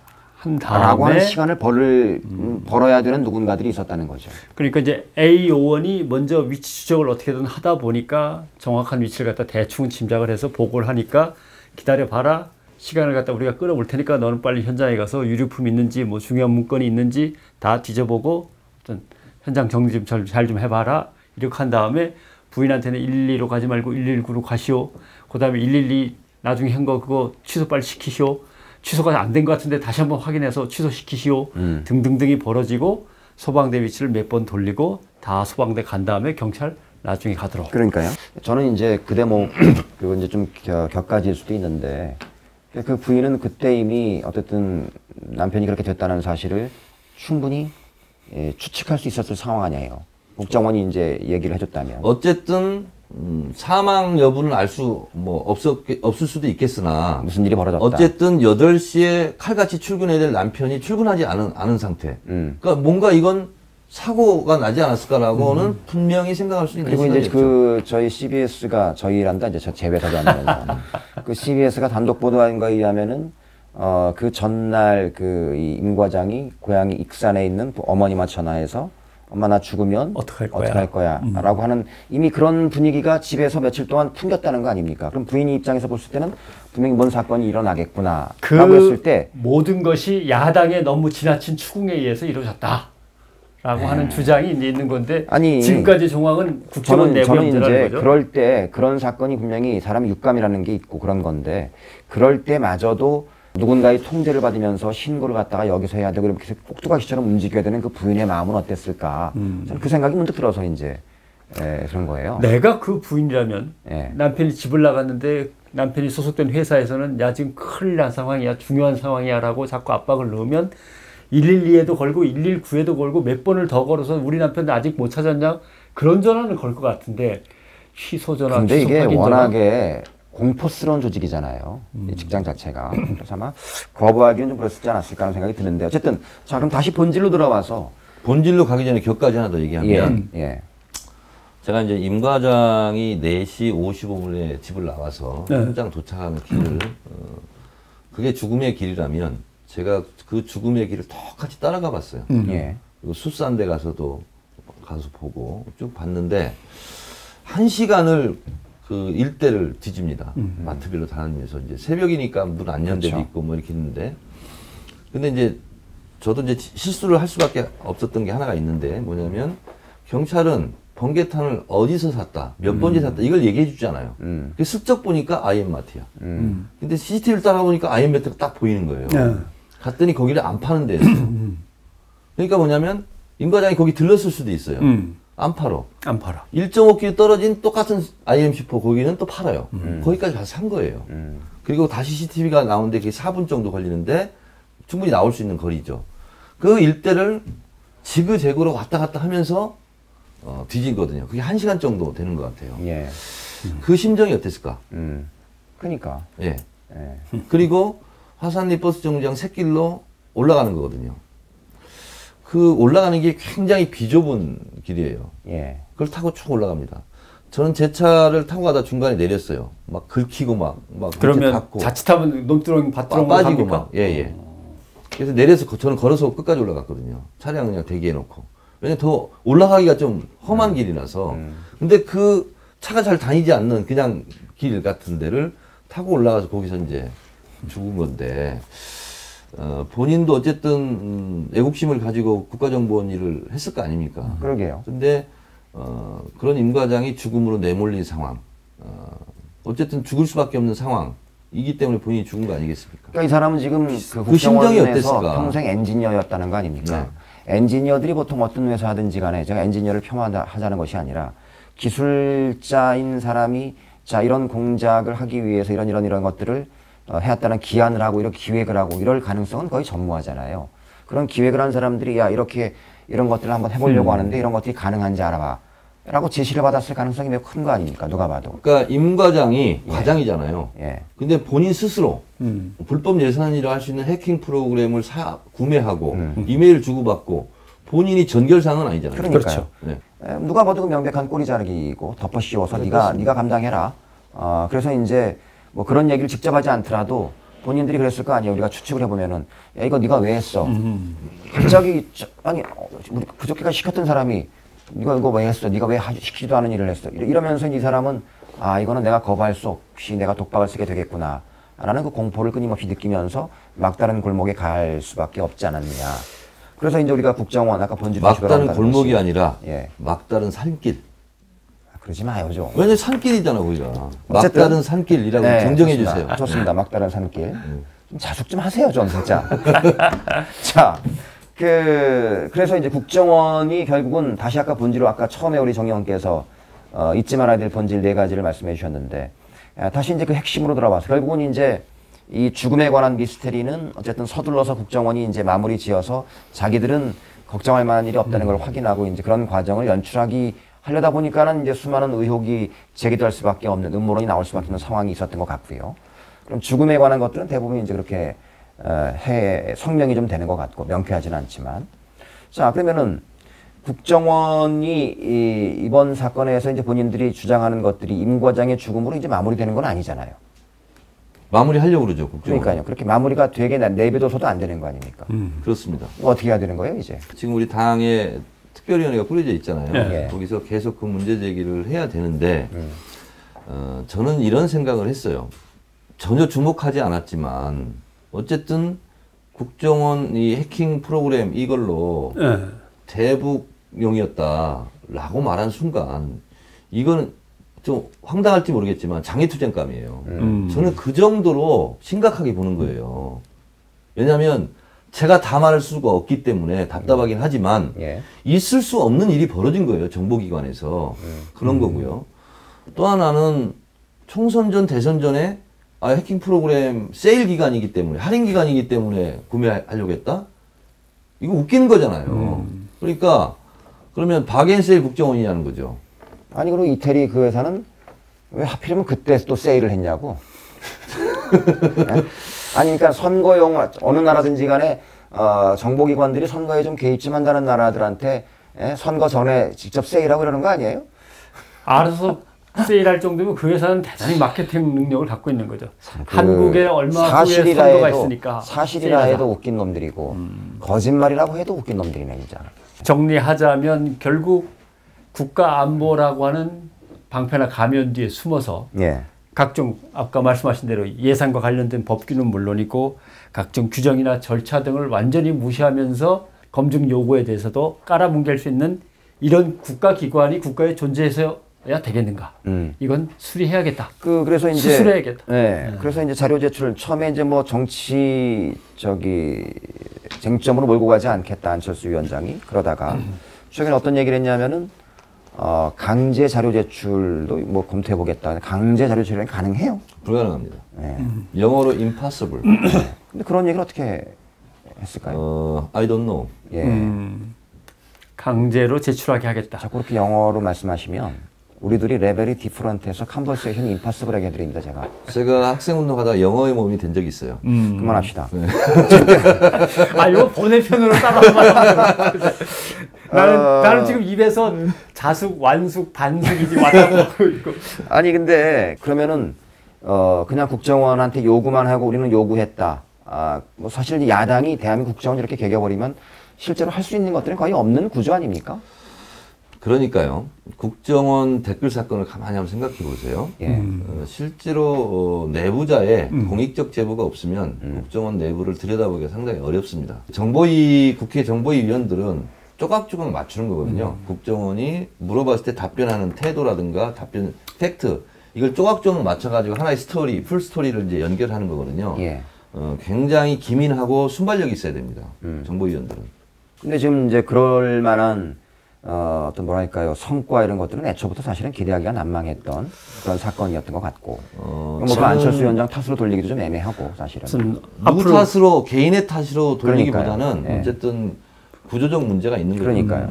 C: 라고 하는 시간을 벌어야 되는 누군가들이 있었다는 거죠.
A: 그러니까 이제 A 의원이 먼저 위치 추적을 어떻게든 하다 보니까 정확한 위치를 갖다 대충 짐작을 해서 보고를 하니까 기다려봐라. 시간을 갖다 우리가 끌어올 테니까 너는 빨리 현장에 가서 유류품 있는지 뭐 중요한 문건이 있는지 다 뒤져보고 어떤 현장 정리 좀 잘 좀 해봐라. 이렇게 한 다음에 부인한테는 112로 가지 말고 119로 가시오. 그 다음에 112 나중에 한 거 그거 취소 빨리 시키시오. 취소가 안 된 것 같은데 다시 한번 확인해서 취소시키시오. 등등등이 벌어지고 소방대 위치를 몇 번 돌리고 다 소방대 간 다음에 경찰 나중에 가도록.
C: 그러니까요. 저는 이제 그 대목 그리고 이제 좀 격가질 수도 있는데 그 부인은 그때 이미 어쨌든 남편이 그렇게 됐다는 사실을 충분히 추측할 수 있었을 상황 아니에요. 국정원이 이제 얘기를 해줬다면.
B: 어쨌든 사망 여부는 알 수 없을 수도 있겠으나
C: 무슨 일이 벌어졌다.
B: 어쨌든 8시에 칼같이 출근해야 될 남편이 출근하지 않은 상태. 그러니까 뭔가 이건 사고가 나지 않았을까라고는 분명히 생각할 수 있는
C: 그리고 이제
B: 시간이었죠.
C: 저희 CBS가 저희란다 이제 저 제외사도 아니면서 그 CBS가 단독 보도한 거에 의하면은 그 전날 이 임 과장이 고향이 익산에 있는 어머니만 전화해서 엄마 나 죽으면 어떡할 거야 라고 하는 이미 그런 분위기가 집에서 며칠 동안 풍겼다는 거 아닙니까? 그럼 부인이 입장에서 봤을 때는 분명히 뭔 사건이 일어나겠구나 라고 했을 때
A: 모든 것이 야당의 너무 지나친 추궁에 의해서 이루어졌다 라고 하는 주장이 이제 있는 건데
C: 아니,
A: 지금까지 정황은 국정원 내부 문제라는 거죠.
C: 그럴 때 그런 사건이 분명히 사람의 육감이라는 게 있고 그런 건데 그럴 때마저도 누군가의 통제를 받으면서 신고를 갖다가 여기서 해야 되고 이렇게 꼭두가시처럼 움직여야 되는 그 부인의 마음은 어땠을까? 저는 그 생각이 문득 들어서 이제 그런 거예요.
A: 내가 그 부인이라면
C: 예.
A: 남편이 집을 나갔는데 남편이 소속된 회사에서는 야 지금 큰일 난 상황이야 중요한 상황이야 라고 자꾸 압박을 넣으면 112에도 걸고 119에도 걸고 몇 번을 더 걸어서 우리 남편 아직 못 찾았냐? 그런 전화는 걸 것 같은데 취소 전화,
C: 근데
A: 취소
C: 이게
A: 확인
C: 워낙에 공포스러운 조직이잖아요. 이 직장 자체가. 그래서 아마 거부하기는 좀 그랬지 않았을까 하는 생각이 드는데 어쨌든 자 그럼 다시 본질로 들어와서
B: 본질로 가기 전에 몇 가지 하나 더 얘기하면
C: 예.
B: 제가 이제 임 과장이 4시 55분에 집을 나와서
A: 네.
B: 현장 도착하는 길을 그게 죽음의 길이라면 제가 그 죽음의 길을 똑같이 따라가 봤어요.
C: 예.
B: 그리고 수산대 가서도 가서 보고 쭉 봤는데 1시간을 그 일대를 뒤집니다. 마트별로 다니면서 이제 새벽이니까 문 안 연 데도
C: 그렇죠.
B: 있고 뭐 이렇게 있는데 근데 이제 저도 이제 실수를 할 수밖에 없었던 게 하나가 있는데 뭐냐면 경찰은 번개탄을 어디서 샀다, 몇 번째 샀다 이걸 얘기해 주잖아요. 그 슬쩍 보니까 아이엠마트야. 근데 CCTV를 따라보니까 아이엠마트가 딱 보이는 거예요.
A: 네.
B: 갔더니 거기를 안 파는 데였어요. 그러니까 뭐냐면 임 과장이 거기 들렀을 수도 있어요. 안 팔어.
A: 안 팔아.
B: 1.5km 떨어진 똑같은 IMC4 거기는 또 팔아요. 거기까지 가서 산 거예요. 그리고 다시 CCTV가 나오는데 그게 4분 정도 걸리는데 충분히 나올 수 있는 거리죠. 그 일대를 지그재그로 왔다 갔다 하면서 뒤지거든요. 그게 1시간 정도 되는 것 같아요.
C: 예.
B: 그 심정이 어땠을까?
C: 그러니까.
B: 예.
C: 예.
B: 그리고 화산리 버스 정류장 샛길로 올라가는 거거든요. 그 올라가는 게 굉장히 비좁은 길이에요.
C: 예.
B: 그걸 타고 쭉 올라갑니다. 저는 제 차를 타고 가다 중간에 내렸어요. 막 긁히고 막
A: 그러면
B: 닫고
A: 자칫하면 놈두렁 밭두렁
B: 빠지고
A: 갑니까?
B: 막 예예. 그래서 내려서 저는 걸어서 끝까지 올라갔거든요. 차량 그냥 대기해 놓고. 왜냐면 더 올라가기가 좀 험한 길이라서. 근데 그 차가 잘 다니지 않는 그냥 길 같은 데를 타고 올라가서 거기서 이제 죽은 건데 본인도 어쨌든 애국심을 가지고 국가정보원 일을 했을 거 아닙니까?
C: 그러게요.
B: 근데 그런 임 과장이 죽음으로 내몰린 상황, 어쨌든 죽을 수밖에 없는 상황이기 때문에 본인이 죽은 거 아니겠습니까?
C: 그러니까 이 사람은 지금 그
B: 심정이
C: 국정원에서
B: 어땠을까?
C: 평생 엔지니어였다는 거 아닙니까? 엔지니어들이 보통 어떤 회사 하든지 간에 제가 엔지니어를 폄하하자는 것이 아니라 기술자인 사람이 자 이런 공작을 하기 위해서 이런 것들을 해왔다는 기한을 하고 이런 기획을 하고 이럴 가능성은 거의 전무하잖아요. 그런 기획을 한 사람들이 야 이렇게 이런 것들을 한번 해보려고 하는데 이런 것들이 가능한지 알아봐 라고 제시를 받았을 가능성이 매우 큰 거 아닙니까? 누가 봐도.
B: 그러니까 임 과장이 과장이잖아요.
C: 예.
B: 근데 본인 스스로 불법 예산이라 할 수 있는 해킹 프로그램을 구매하고 이메일 주고받고 본인이 전결사항은 아니잖아요.
C: 그러니까요.
B: 네.
C: 누가 봐도 그 명백한 꼬리 자르기고 덮어 씌워서 네가 감당해라. 그래서 이제 뭐 그런 얘기를 직접 하지 않더라도 본인들이 그랬을 거 아니에요. 우리가 추측을 해보면은 야 이거 네가 왜 했어? 갑자기 아니 우리 그저께까지 시켰던 사람이 네가 이거 왜 했어? 네가 왜 시키지도 않은 일을 했어? 이러면서 이 사람은 이거는 내가 거부할 수 없이 내가 독박을 쓰게 되겠구나 라는 그 공포를 끊임없이 느끼면서 막다른 골목에 갈 수밖에 없지 않았느냐. 그래서 이제 우리가 국정원 아까 본질
B: 막다른 골목이 아니라
C: 예.
B: 막다른 산길.
C: 그러지 마요 좀.
B: 왜냐면 산길이잖아 거기가.
C: 어쨌든,
B: 막다른 산길이라고 정정해
C: 좋습니다.
B: 주세요.
C: 좋습니다. 막다른 산길. 좀 자숙 좀 하세요 좀 진짜. 자, 그래서 이제 국정원이 결국은 다시 아까 본질로 아까 처음에 우리 정 의원께서 잊지 말아야 될 본질 4가지를 말씀해 주셨는데 다시 이제 그 핵심으로 돌아와서 결국은 이제 이 죽음에 관한 미스테리는 어쨌든 서둘러서 국정원이 이제 마무리 지어서 자기들은 걱정할 만한 일이 없다는 걸 확인하고 이제 그런 과정을 하려다 보니까는 이제 수많은 의혹이 제기될 수밖에 없는 음모론이 나올 수밖에 없는 상황이 있었던 것 같고요. 그럼 죽음에 관한 것들은 대부분 이제 그렇게 성명이 좀 되는 것 같고 명쾌하지는 않지만 자 그러면은 국정원이 이번 사건에서 이제 본인들이 주장하는 것들이 임 과장의 죽음으로 이제 마무리되는 건 아니잖아요.
B: 마무리하려고 그러죠 국정원.
C: 그러니까요. 그렇게 마무리가 되게 내비둬서도 안 되는 거 아닙니까?
B: 그렇습니다.
C: 어떻게 해야 되는 거예요 이제?
B: 지금 우리 당에 특별위원회가 꾸려져 있잖아요.
C: 네.
B: 거기서 계속 그 문제 제기를 해야 되는데 저는 이런 생각을 했어요. 전혀 주목하지 않았지만 어쨌든 국정원 이 해킹 프로그램 이걸로 대북용이었다라고 말한 순간 이거는 좀 황당할지 모르겠지만 장애투쟁감이에요. 저는 그 정도로 심각하게 보는 거예요. 왜냐하면 제가 다 말할 수가 없기 때문에 답답하긴 하지만 있을 수 없는 일이 벌어진 거예요. 정보기관에서. 그런 거고요. 또 하나는 총선 전 대선 전에 해킹 프로그램 세일 기간이기 때문에 할인 기간이기 때문에 구매하려고 했다? 이거 웃기는 거잖아요. 그러니까 그러면 바겐세일 국정원이냐는 거죠.
C: 아니 그리고 이태리 그 회사는 왜 하필이면 그때 또 세일을 했냐고. 네? 아니 그러니까 선거용 어느 나라든지 간에 정보기관들이 선거에 좀 개입 좀 한다는 나라들한테 선거 전에 직접 세일하고 이러는 거 아니에요?
A: 알아서 세일할 정도면 그 회사는 대단히 마케팅 능력을 갖고 있는 거죠. 한국에 얼마 후에 선거가 있으니까.
C: 사실이라 해도 웃긴 놈들이고 거짓말이라고 해도 웃긴 놈들이네 진짜.
A: 정리하자면 결국 국가 안보라고 하는 방패나 가면 뒤에 숨어서
C: 예.
A: 각종 아까 말씀하신 대로 예산과 관련된 법규는 물론이고 각종 규정이나 절차 등을 완전히 무시하면서 검증 요구에 대해서도 깔아뭉갤 수 있는 이런 국가기관이 국가에 존재해서야 되겠는가? 이건 수리해야겠다.
C: 그래서 이제
A: 수술해야겠다.
C: 네. 그래서 이제 자료 제출을 처음에 이제 뭐 정치 쟁점으로 몰고 가지 않겠다 안철수 위원장이 그러다가 최근에 어떤 얘기를 했냐면은 강제 자료 제출도 뭐 검토해 보겠다. 강제 자료 제출이 가능해요?
B: 불가능합니다.
C: 네.
B: 영어로 impossible.
C: 근데 그런 얘기를 어떻게 했을까요?
B: I don't know.
C: 예.
A: 강제로 제출하게 하겠다.
C: 자꾸 그렇게 영어로 말씀하시면 우리들이 레벨이 디프런트해서 컨버세이션 임파서블하게 해드립니다.
B: 제가 학생운동하다가 영어의 몸이 된 적이 있어요.
C: 그만합시다.
B: 네.
A: 이거 번외편으로 따라하면 나는 지금 입에서 자숙, 완숙, 반숙이지 왔다 갔다 있고.
C: 아니 근데 그러면은 그냥 국정원한테 요구만 하고 우리는 요구했다. 뭐 사실 야당이 대한민국 국정원 이렇게 개겨버리면 실제로 할 수 있는 것들은 거의 없는 구조 아닙니까?
B: 그러니까요. 국정원 댓글 사건을 가만히 한번 생각해 보세요.
C: 예.
B: 실제로 내부자의 공익적 제보가 없으면 국정원 내부를 들여다보기가 상당히 어렵습니다. 국회 정보위원들은 쪼각쪼각 맞추는 거거든요. 국정원이 물어봤을 때 답변하는 태도라든가 답변 팩트 이걸 쪼각쪼각 맞춰가지고 하나의 스토리, 풀 스토리를 이제 연결하는 거거든요.
C: 예.
B: 굉장히 기민하고 순발력이 있어야 됩니다. 정보위원들은. 근데
C: 지금 이제 그럴 만한 어떤 뭐랄까요 성과 이런 것들은 애초부터 사실은 기대하기가 난망했던 그런 사건이었던 것 같고 뭐 그 안철수 위원장 탓으로 돌리기도 좀 애매하고 사실은
B: 누구 탓으로 개인의 탓으로 돌리기보다는
C: 네.
B: 어쨌든 구조적 문제가 있는 거죠.
C: 그러니까요.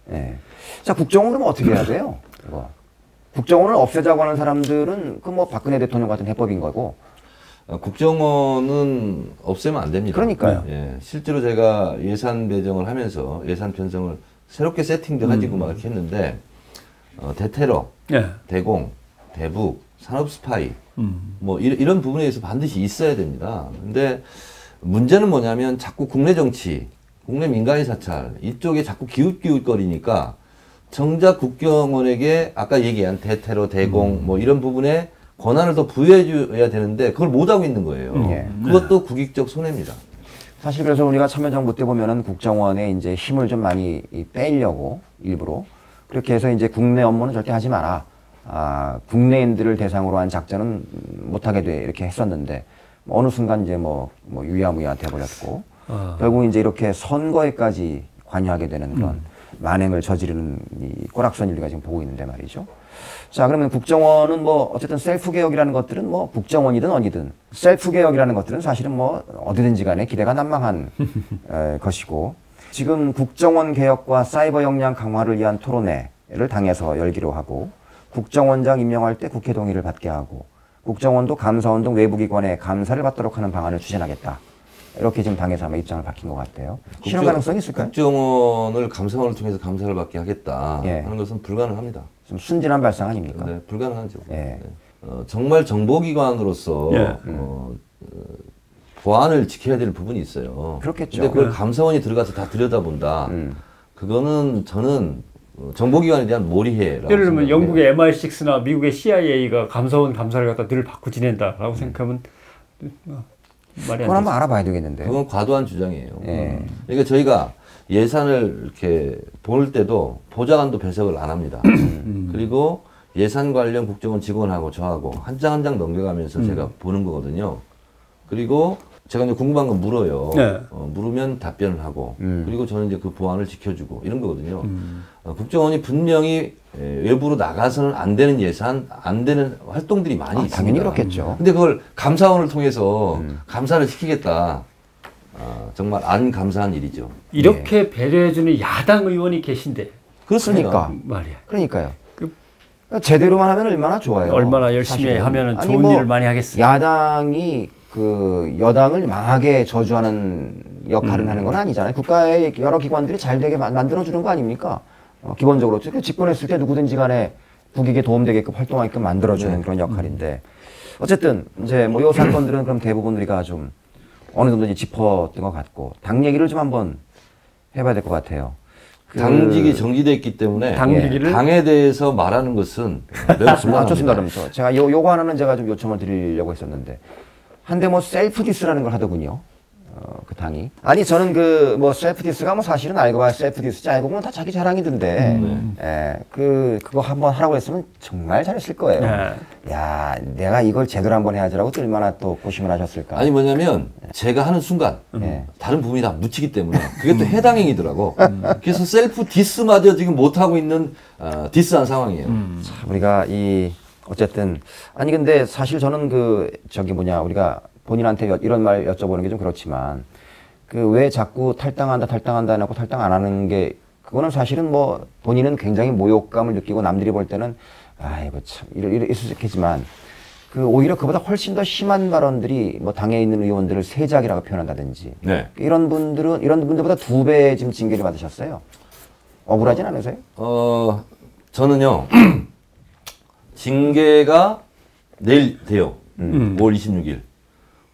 C: 네. 자 국정원은 그럼 어떻게 해야 돼요? 이거. 국정원을 없애자고 하는 사람들은 그 뭐 박근혜 대통령 같은 해법인 거고.
B: 국정원은 없애면 안 됩니다.
C: 그러니까요.
B: 예, 실제로 제가 예산 배정을 하면서 예산 편성을 새롭게 세팅도 가지고 막 이렇게 했는데 대테러,
A: 예.
B: 대공, 대북, 산업 스파이 뭐 이런 부분에 대해서 반드시 있어야 됩니다. 근데 문제는 뭐냐면 자꾸 국내 정치, 국내 민간인 사찰 이쪽에 자꾸 기웃기웃거리니까 정작 국정원에게 아까 얘기한 대테러, 대공 뭐 이런 부분에 권한을 더 부여해줘야 되는데 그걸 못하고 있는 거예요. 그것도 국익적 손해입니다.
C: 사실 그래서 우리가 참여정부 때 보면은 국정원에 이제 힘을 좀 많이 빼려고 일부러 그렇게 해서 이제 국내 업무는 절대 하지 마라. 국내인들을 대상으로 한 작전은 못하게 돼 이렇게 했었는데 어느 순간 이제 뭐 유야무야 돼버렸고 결국 이제 이렇게 선거에까지 관여하게 되는 그런 만행을 저지르는 이 꼬락선 우리가 지금 보고 있는데 말이죠. 자, 그러면 국정원은 뭐 어쨌든 셀프 개혁이라는 것들은 뭐 국정원이든 어디든 셀프 개혁이라는 것들은 사실은 뭐 어디든지 간에 기대가 난망한 것이고 지금 국정원 개혁과 사이버 역량 강화를 위한 토론회를 당에서 열기로 하고 국정원장 임명할 때 국회 동의를 받게 하고 국정원도 감사원 등 외부기관에 감사를 받도록 하는 방안을 추진하겠다. 이렇게 지금 당에서 아마 입장을 밝힌 것 같아요. 실현 가능성이 있을까요?
B: 국정원을 감사원을 통해서 감사를 받게 하겠다
C: 예.
B: 하는 것은 불가능합니다.
C: 좀 순진한 발상 아닙니까?
B: 네, 불가능하죠.
C: 예.
B: 네. 정말 정보기관으로서
A: 예.
B: 보안을 지켜야 될 부분이 있어요.
C: 그렇겠죠.
B: 근데 그걸 감사원이 들어가서 다 들여다본다. 그거는 저는 정보기관에 대한 몰이해라고
A: 예를 들면
B: 생각해요.
A: 영국의 MI6나 미국의 CIA가 감사원 감사를 갖다 늘 받고 지낸다라고 생각하면 말이
C: 그건
A: 안
C: 한번
A: 되죠.
C: 알아봐야 되겠는데.
B: 그건 과도한 주장이에요.
C: 예.
B: 그러니까 저희가 예산을 이렇게 보낼 때도 보좌관도 배석을 안 합니다. 그리고 예산 관련 국정원 직원하고 저하고 한 장 한 장 넘겨가면서 제가 보는 거거든요. 그리고 제가 이제 궁금한 거 물어요.
A: 네.
B: 물으면 답변을 하고 그리고 저는 이제 그 보안을 지켜주고 이런 거거든요. 국정원이 분명히 외부로 나가서는 안 되는 예산, 안 되는 활동들이 많이 있습니다.
C: 당연히 그렇겠죠.
B: 근데 그걸 감사원을 통해서 감사를 시키겠다. 정말 안 감사한 일이죠.
A: 이렇게 배려해주는 야당 의원이 계신데
B: 그렇습니다.
A: 말이야.
C: 그러니까요. 그러니까 제대로만 하면 얼마나 좋아요.
A: 얼마나 열심히
C: 사실은.
A: 하면은
C: 아니,
A: 좋은
C: 뭐
A: 일을 많이 하겠어요.
C: 야당이 그 여당을 망하게 저주하는 역할을 하는 건 아니잖아요. 국가의 여러 기관들이 잘 되게 만들어주는 거 아닙니까? 기본적으로 집권했을 때 누구든지 간에 국익에 도움되게끔 활동하게끔 만들어주는 그런 역할인데 어쨌든 이제 뭐 이 사건들은 그럼 대부분 우리가 좀 어느 정도 이제 짚었던 것 같고 당 얘기를 좀 한번 해봐야 될 것 같아요.
B: 당직이 정지됐기 때문에
A: 당직을
B: 당에 대해서 말하는 것은 매우 곤란합니다.
C: 좋습니다. 그러면서 제가 요거 하나는 제가 좀 요청을 드리려고 했었는데 한데 뭐 셀프 디스라는 걸 하더군요. 그 당이. 아니 저는 그 뭐 셀프 디스가 뭐 사실은 알고 봐야 셀프 디스지 알고 보면 다 자기 자랑이던데. 그거 한번 하라고 했으면 정말 잘했을 거예요. 야, 내가 이걸 제대로 한번 해야지라고 또 얼마나 또 고심을 하셨을까.
B: 아니 뭐냐면 제가 하는 순간 다른 부분이 다 묻히기 때문에 그게 또 해당행위더라고. 그래서 셀프 디스마저 지금 못하고 있는 디스한 상황이에요.
C: 참 우리가 이 어쨌든 아니 근데 사실 저는 그 저기 뭐냐 우리가 본인한테 이런 말 여쭤보는 게 좀 그렇지만 그 왜 자꾸 탈당한다 해놓고 탈당 안 하는 게 그거는 사실은 뭐 본인은 굉장히 모욕감을 느끼고 남들이 볼 때는 아이고 참 이럴 수 있겠지만 그 오히려 그보다 훨씬 더 심한 발언들이 뭐 당에 있는 의원들을 세작이라고 표현한다든지 이런 분들보다 2배 지금 징계를 받으셨어요. 억울하진 않으세요?
B: 저는요 징계가 내일 돼요. 5월 26일.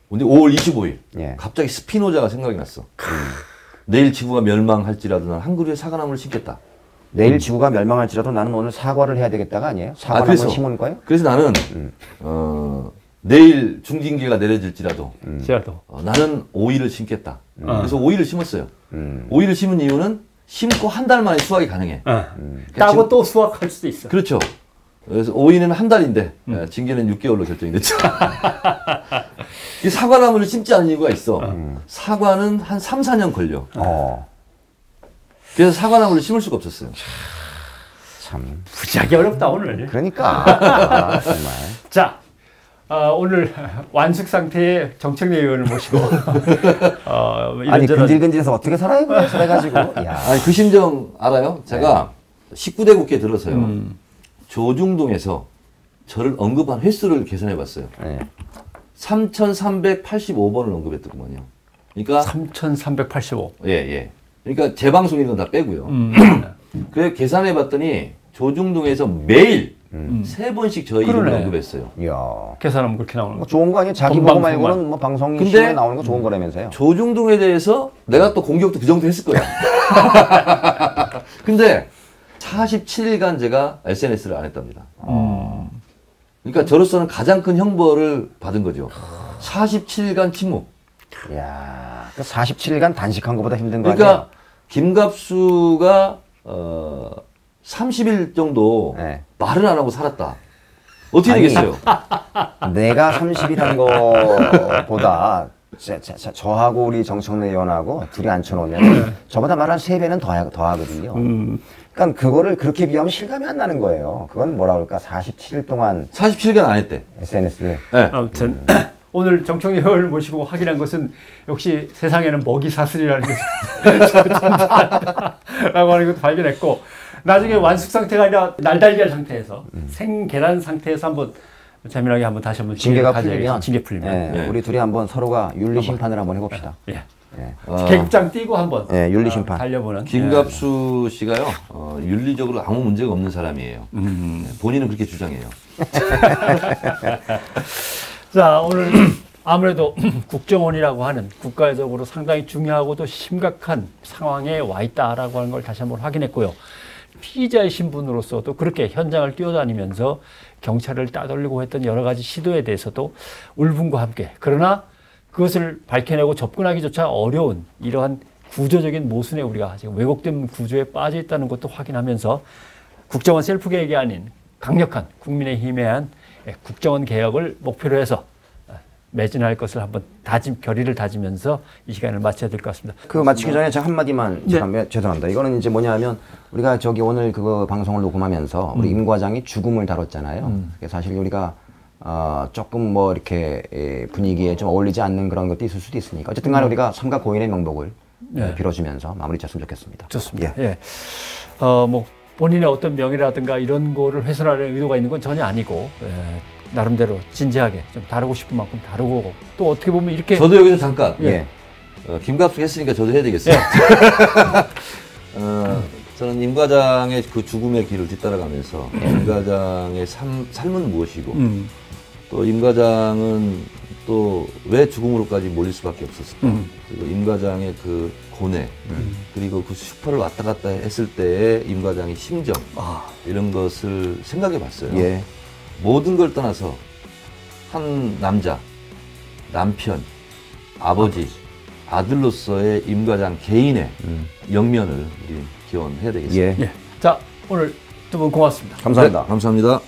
B: 근데 5월 25일 갑자기 스피노자가 생각이 났어. 내일 지구가 멸망할지라도 난 한 그루의 사과나무를 심겠다.
C: 내일 지구가 멸망할지라도 나는 오늘 사과를 해야 되겠다가 아니에요? 사과나무를 심은 거예요?
B: 그래서 나는 내일 중징계가 내려질지라도 나는 오이를 심겠다. 그래서 오이를 심었어요. 오이를 심은 이유는 심고 한 달 만에 수확이 가능해.
A: 따고 또 수확할 수도 있어.
B: 그렇죠. 그래서 오이는 한 달인데 징계는 6개월로 결정이 됐죠. 이 사과나무를 심지 않은 이유가 있어. 사과는 한 3, 4년 걸려. 그래서 사과나무를 심을 수가 없었어요.
C: 참
A: 무지하게 어렵다 오늘.
C: 그러니까 정말.
A: 자 오늘 완숙 상태의 정청래 의원을 모시고
C: 아니 근질근질해서 어떻게 살아요? 그래가지고.
B: 아니 그 심정 알아요? 제가 19대 국회에 들어서요. 조중동에서 저를 언급한 횟수를 계산해 봤어요. 3,385번을 언급했더구만요. 그러니까
A: 3,385.
B: 예. 그러니까 재방송 이런 건 다 빼고요. 그래 계산해 봤더니 조중동에서 매일 3번씩 저희 이름을 언급했어요.
C: 이야.
A: 계산하면 그렇게 나오는 거.
C: 뭐 좋은 거 아니에요? 자기 보고 말고는 뭐 방송 시간에 나오는 거 좋은 거라면서요.
B: 조중동에 대해서 내가 또 공격도 그 정도 했을 거야. 근데 47일간 제가 SNS를 안 했답니다. 그러니까 저로서는 가장 큰 형벌을 받은 거죠. 47일간 침묵.
C: 이야, 47일간 단식한 것보다 힘든 거
B: 그러니까
C: 아니에요?
B: 김갑수가 30일 정도 말을 안 하고 살았다. 어떻게 되겠어요?
C: 내가 30일 한 거보다 저하고 우리 정청래 의원하고 둘이 앉혀놓으면 저보다 말 한 3배는 더 하거든요. 그러니까 그거를 그렇게 비하면 실감이 안 나는 거예요. 그건 뭐라 그럴까? 47일 동안
B: 47일간 안 했대.
C: SNS를.
A: 아무튼 오늘 정청래 의원을 모시고 확인한 것은 역시 세상에는 먹이 사슬이라는 게 라고 하는 것도 발견했고 나중에 완숙 상태가 아니라 날달걀 상태에서 생계란 상태에서 한번 재미나게 한번 다시 한번
C: 징계가 풀리면
A: 징계 풀리면
C: 우리 둘이 한번 서로가 윤리 심판을 한번 해봅시다.
A: 계급장 띄고 한번
C: 윤리 심판
A: 달려보는.
B: 김갑수 씨가요 윤리적으로 아무 문제가 없는 사람이에요. 본인은 그렇게 주장해요.
A: 자 오늘 아무래도 국정원이라고 하는 국가적으로 상당히 중요하고도 심각한 상황에 와 있다라고 하는 걸 다시 한번 확인했고요. 피의자의 신분으로서도 그렇게 현장을 뛰어다니면서 경찰을 따돌리고 했던 여러 가지 시도에 대해서도 울분과 함께 그러나 그것을 밝혀내고 접근하기조차 어려운 이러한 구조적인 모순에 우리가 지금 왜곡된 구조에 빠져 있다는 것도 확인하면서 국정원 셀프 개혁이 아닌 강력한 국민의힘에 대한 국정원 개혁을 목표로 해서 매진할 것을 한번 결의를 다지면서 이 시간을 마쳐야 될 것 같습니다.
C: 그 마치기 전에 제가 한마디만 죄송합니다. 이거는 이제 뭐냐면 우리가 저기 오늘 그거 방송을 녹음하면서 우리 임 과장이 죽음을 다뤘잖아요. 사실 우리가 조금 뭐 이렇게 분위기에 좀 어울리지 않는 그런 것도 있을 수도 있으니까 어쨌든 간에 우리가 삼가 고인의 명복을 빌어주면서 마무리 쳤으면 좋겠습니다.
A: 좋습니다. 뭐 본인의 어떤 명예라든가 이런 거를 훼손하려는 의도가 있는 건 전혀 아니고 나름대로 진지하게 좀 다루고 싶은 만큼 다루고 또 어떻게 보면 이렇게
B: 저도 여기서 잠깐
C: 예.
B: 김갑수 했으니까 저도 해야 되겠어요. 저는 임 과장의 그 죽음의 길을 뒤따라가면서 임 과장의 삶은 무엇이고 또 임 과장은 또 왜 죽음으로까지 몰릴 수밖에 없었을까. 그리고 임 과장의 그 고뇌 그리고 그 슈퍼를 왔다 갔다 했을 때의 임 과장의 심정 이런 것을 생각해 봤어요.
C: 예.
B: 모든 걸 떠나서 한 남자, 남편, 아버지, 아들로서의 임 과장 개인의 영면을 우리 기원해야 되겠습니다.
C: 예.
A: 자 오늘 두 분 고맙습니다.
C: 감사합니다.
B: 네, 감사합니다.